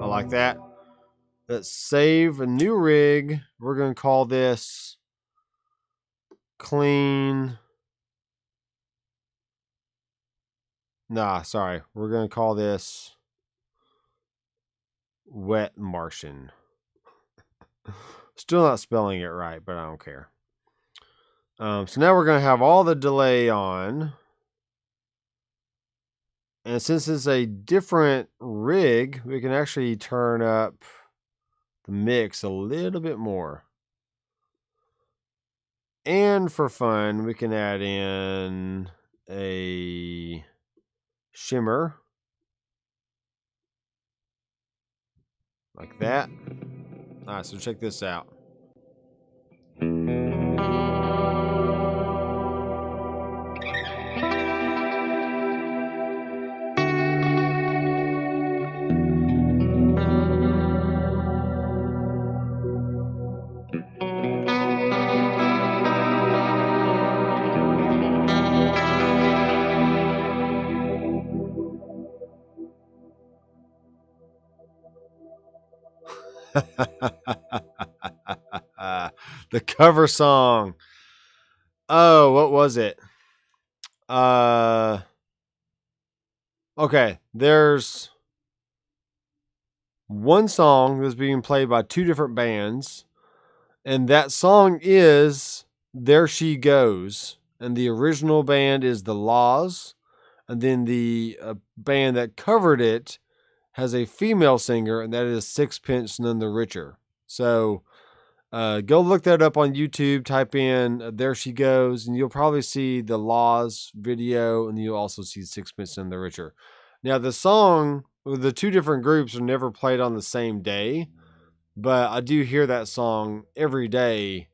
I like that. Let's save a new rig. We're going to call this clean. Nah, sorry. We're going to call this wet Martian. Still not spelling it right, but I don't care. So now we're going to have all the delay on. And since it's a different rig, we can actually turn up the mix a little bit more. And for fun, we can add in a shimmer. Like that. All right, so check this out. The cover song. Oh, what was it? Okay, there's one song that's being played by 2 different bands, and that song is There She Goes, and the original band is The Laws, and then the band that covered it has a female singer, and that is Sixpence None the Richer. So go look that up on YouTube, type in There She Goes, and you'll probably see the Laws video, and you'll also see Sixpence None the Richer. Now, the song, the 2 different groups are never played on the same day, but I do hear that song every day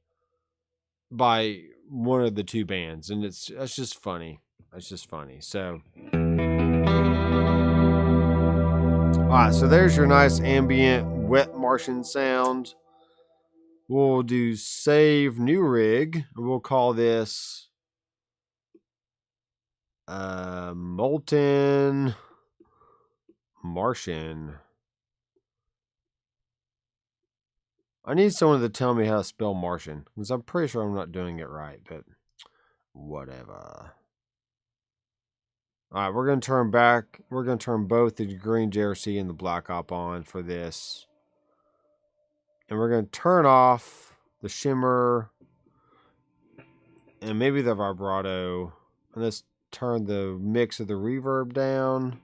by one of the two bands, and that's just funny. That's just funny. So, all right. So there's your nice ambient wet Martian sound. We'll do save new rig. We'll call this Molten Martian. I need someone to tell me how to spell Martian, because I'm pretty sure I'm not doing it right, but whatever. All right, we're going to turn back. We're going to turn both the green JRC and the black op on for this. And we're going to turn off the shimmer and maybe the vibrato. And let's turn the mix of the reverb down.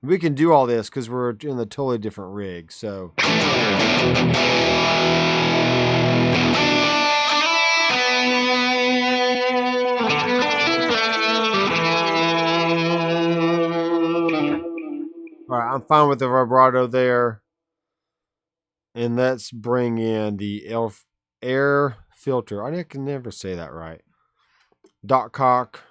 We can do all this because we're in a totally different rig. So. All right, I'm fine with the vibrato there. And let's bring in the air filter. I can never say that right. Dot cock.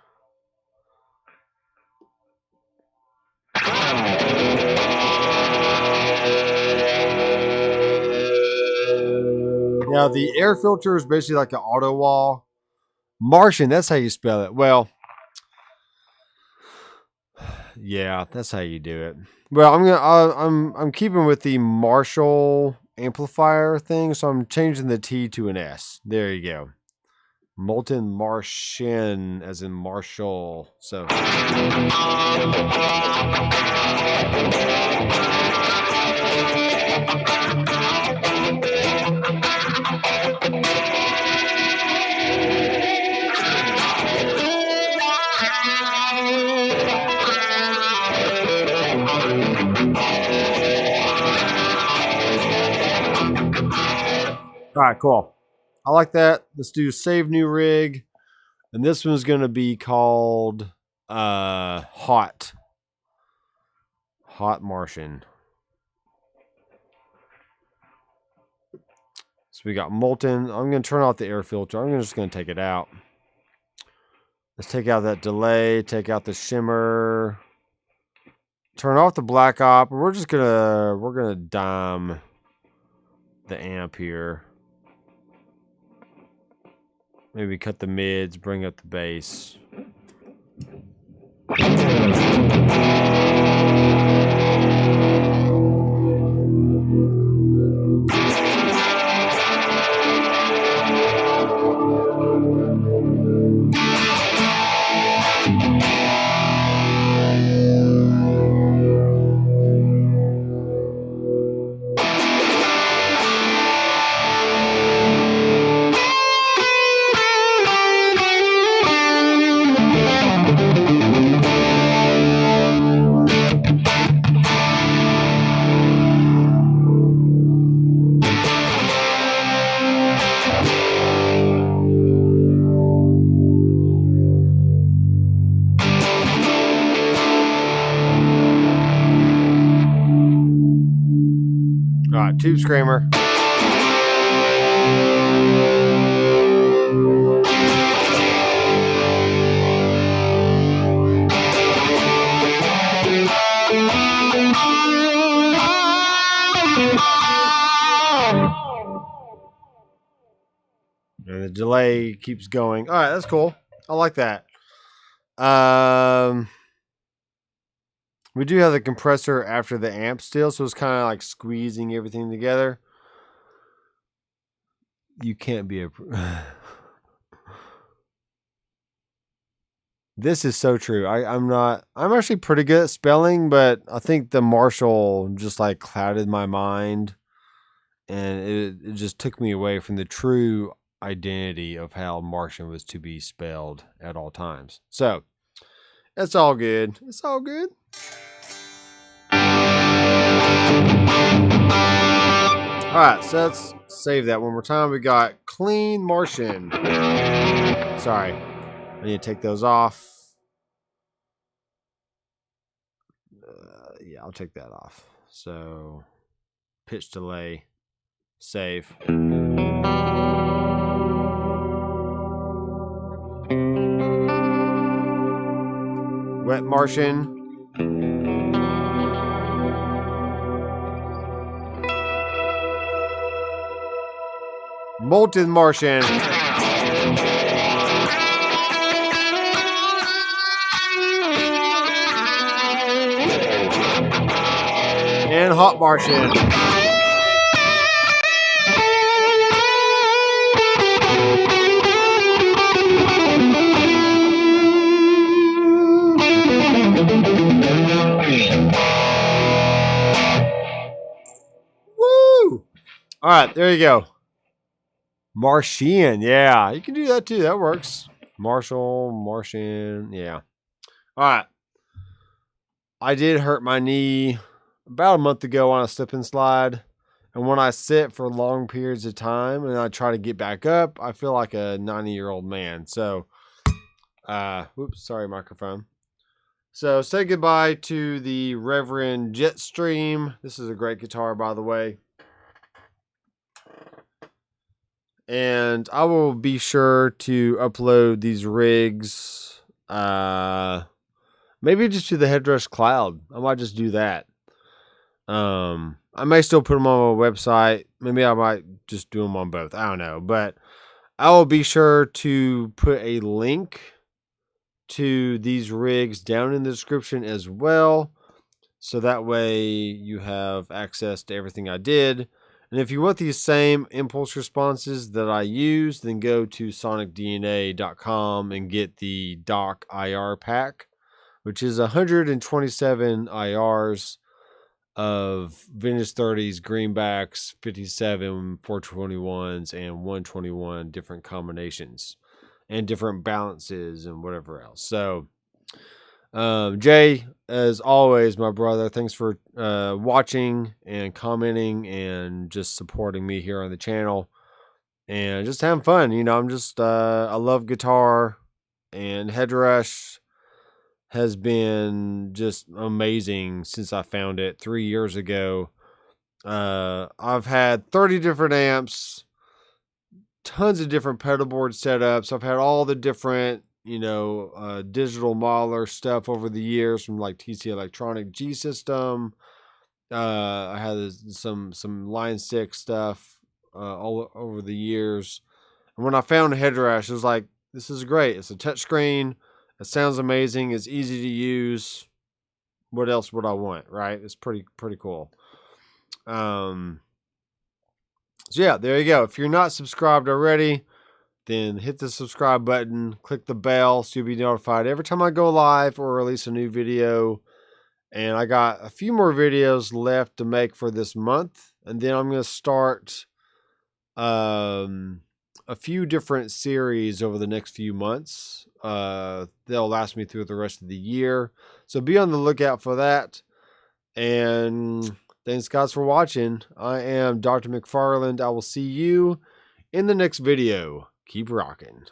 Now, the air filter is basically like an auto wall. Martian, that's how you spell it. Well, yeah, that's how you do it. Well, I'm keeping with the Marshall amplifier thing, so I'm changing the T to an S. There you go. Molten Martian, as in Marshall. So. All right, cool. I like that. Let's do save new rig. And this one's going to be called Hot Martian. So we got Molten. I'm going to turn off the air filter. I'm just going to take it out. Let's take out that delay, take out the shimmer. Turn off the black op. We're going to dime the amp here. Maybe cut the mids, bring up the bass. All right, tube screamer. And the delay keeps going. All right, that's cool. I like that. We do have the compressor after the amp still, so it's kind of like squeezing everything together. You can't be a... This is so true. I'm actually pretty good at spelling, but I think the Marshall just like clouded my mind, and it just took me away from the true identity of how Martian was to be spelled at all times. So it's all good. It's all good. All right, so let's save that one more time. We got Clean Martian. Sorry, I need to take those off. Yeah, I'll take that off. So pitch delay, save. Wet Martian. Molten Martian. And Hot Martian. Woo! All right, there you go. Martian, yeah, you can do that too. That works. Martian, yeah. All right. I did hurt my knee about a month ago on a slip and slide. And when I sit for long periods of time and I try to get back up, I feel like a 90-year-old man. So, whoops, sorry, microphone. So, say goodbye to the Reverend Jetstream. This is a great guitar, by the way. And I will be sure to upload these rigs, maybe just to the Headrush cloud. I might just do that. I may still put them on my website. Maybe I might just do them on both. I don't know. But I will be sure to put a link to these rigs down in the description as well. So that way you have access to everything I did. And if you want these same impulse responses that I use, then go to sonicdna.com and get the Dock IR pack, which is 127 IRs of vintage 30s, greenbacks, 57, 421s, and 121 different combinations and different balances and whatever else. So, Jay, as always, my brother, thanks for watching and commenting and just supporting me here on the channel and just having fun. You know, I'm just, I love guitar, and Headrush has been just amazing since I found it 3 years ago. I've had 30 different amps, tons of different pedal board setups. I've had all the different, digital modeler stuff over the years from like TC Electronic G System. I had some Line 6 stuff all over the years. And when I found Headrush, it was like, this is great. It's a touchscreen. It sounds amazing. It's easy to use. What else would I want, right? It's pretty cool. So yeah, there you go. If you're not subscribed already, then hit the subscribe button, click the bell so you'll be notified every time I go live or release a new video. And I got a few more videos left to make for this month, and then I'm going to start a few different series over the next few months. They'll last me through the rest of the year, so be on the lookout for that. And thanks guys for watching. I am Dr. McFarland. I will see you in the next video. Keep rocking.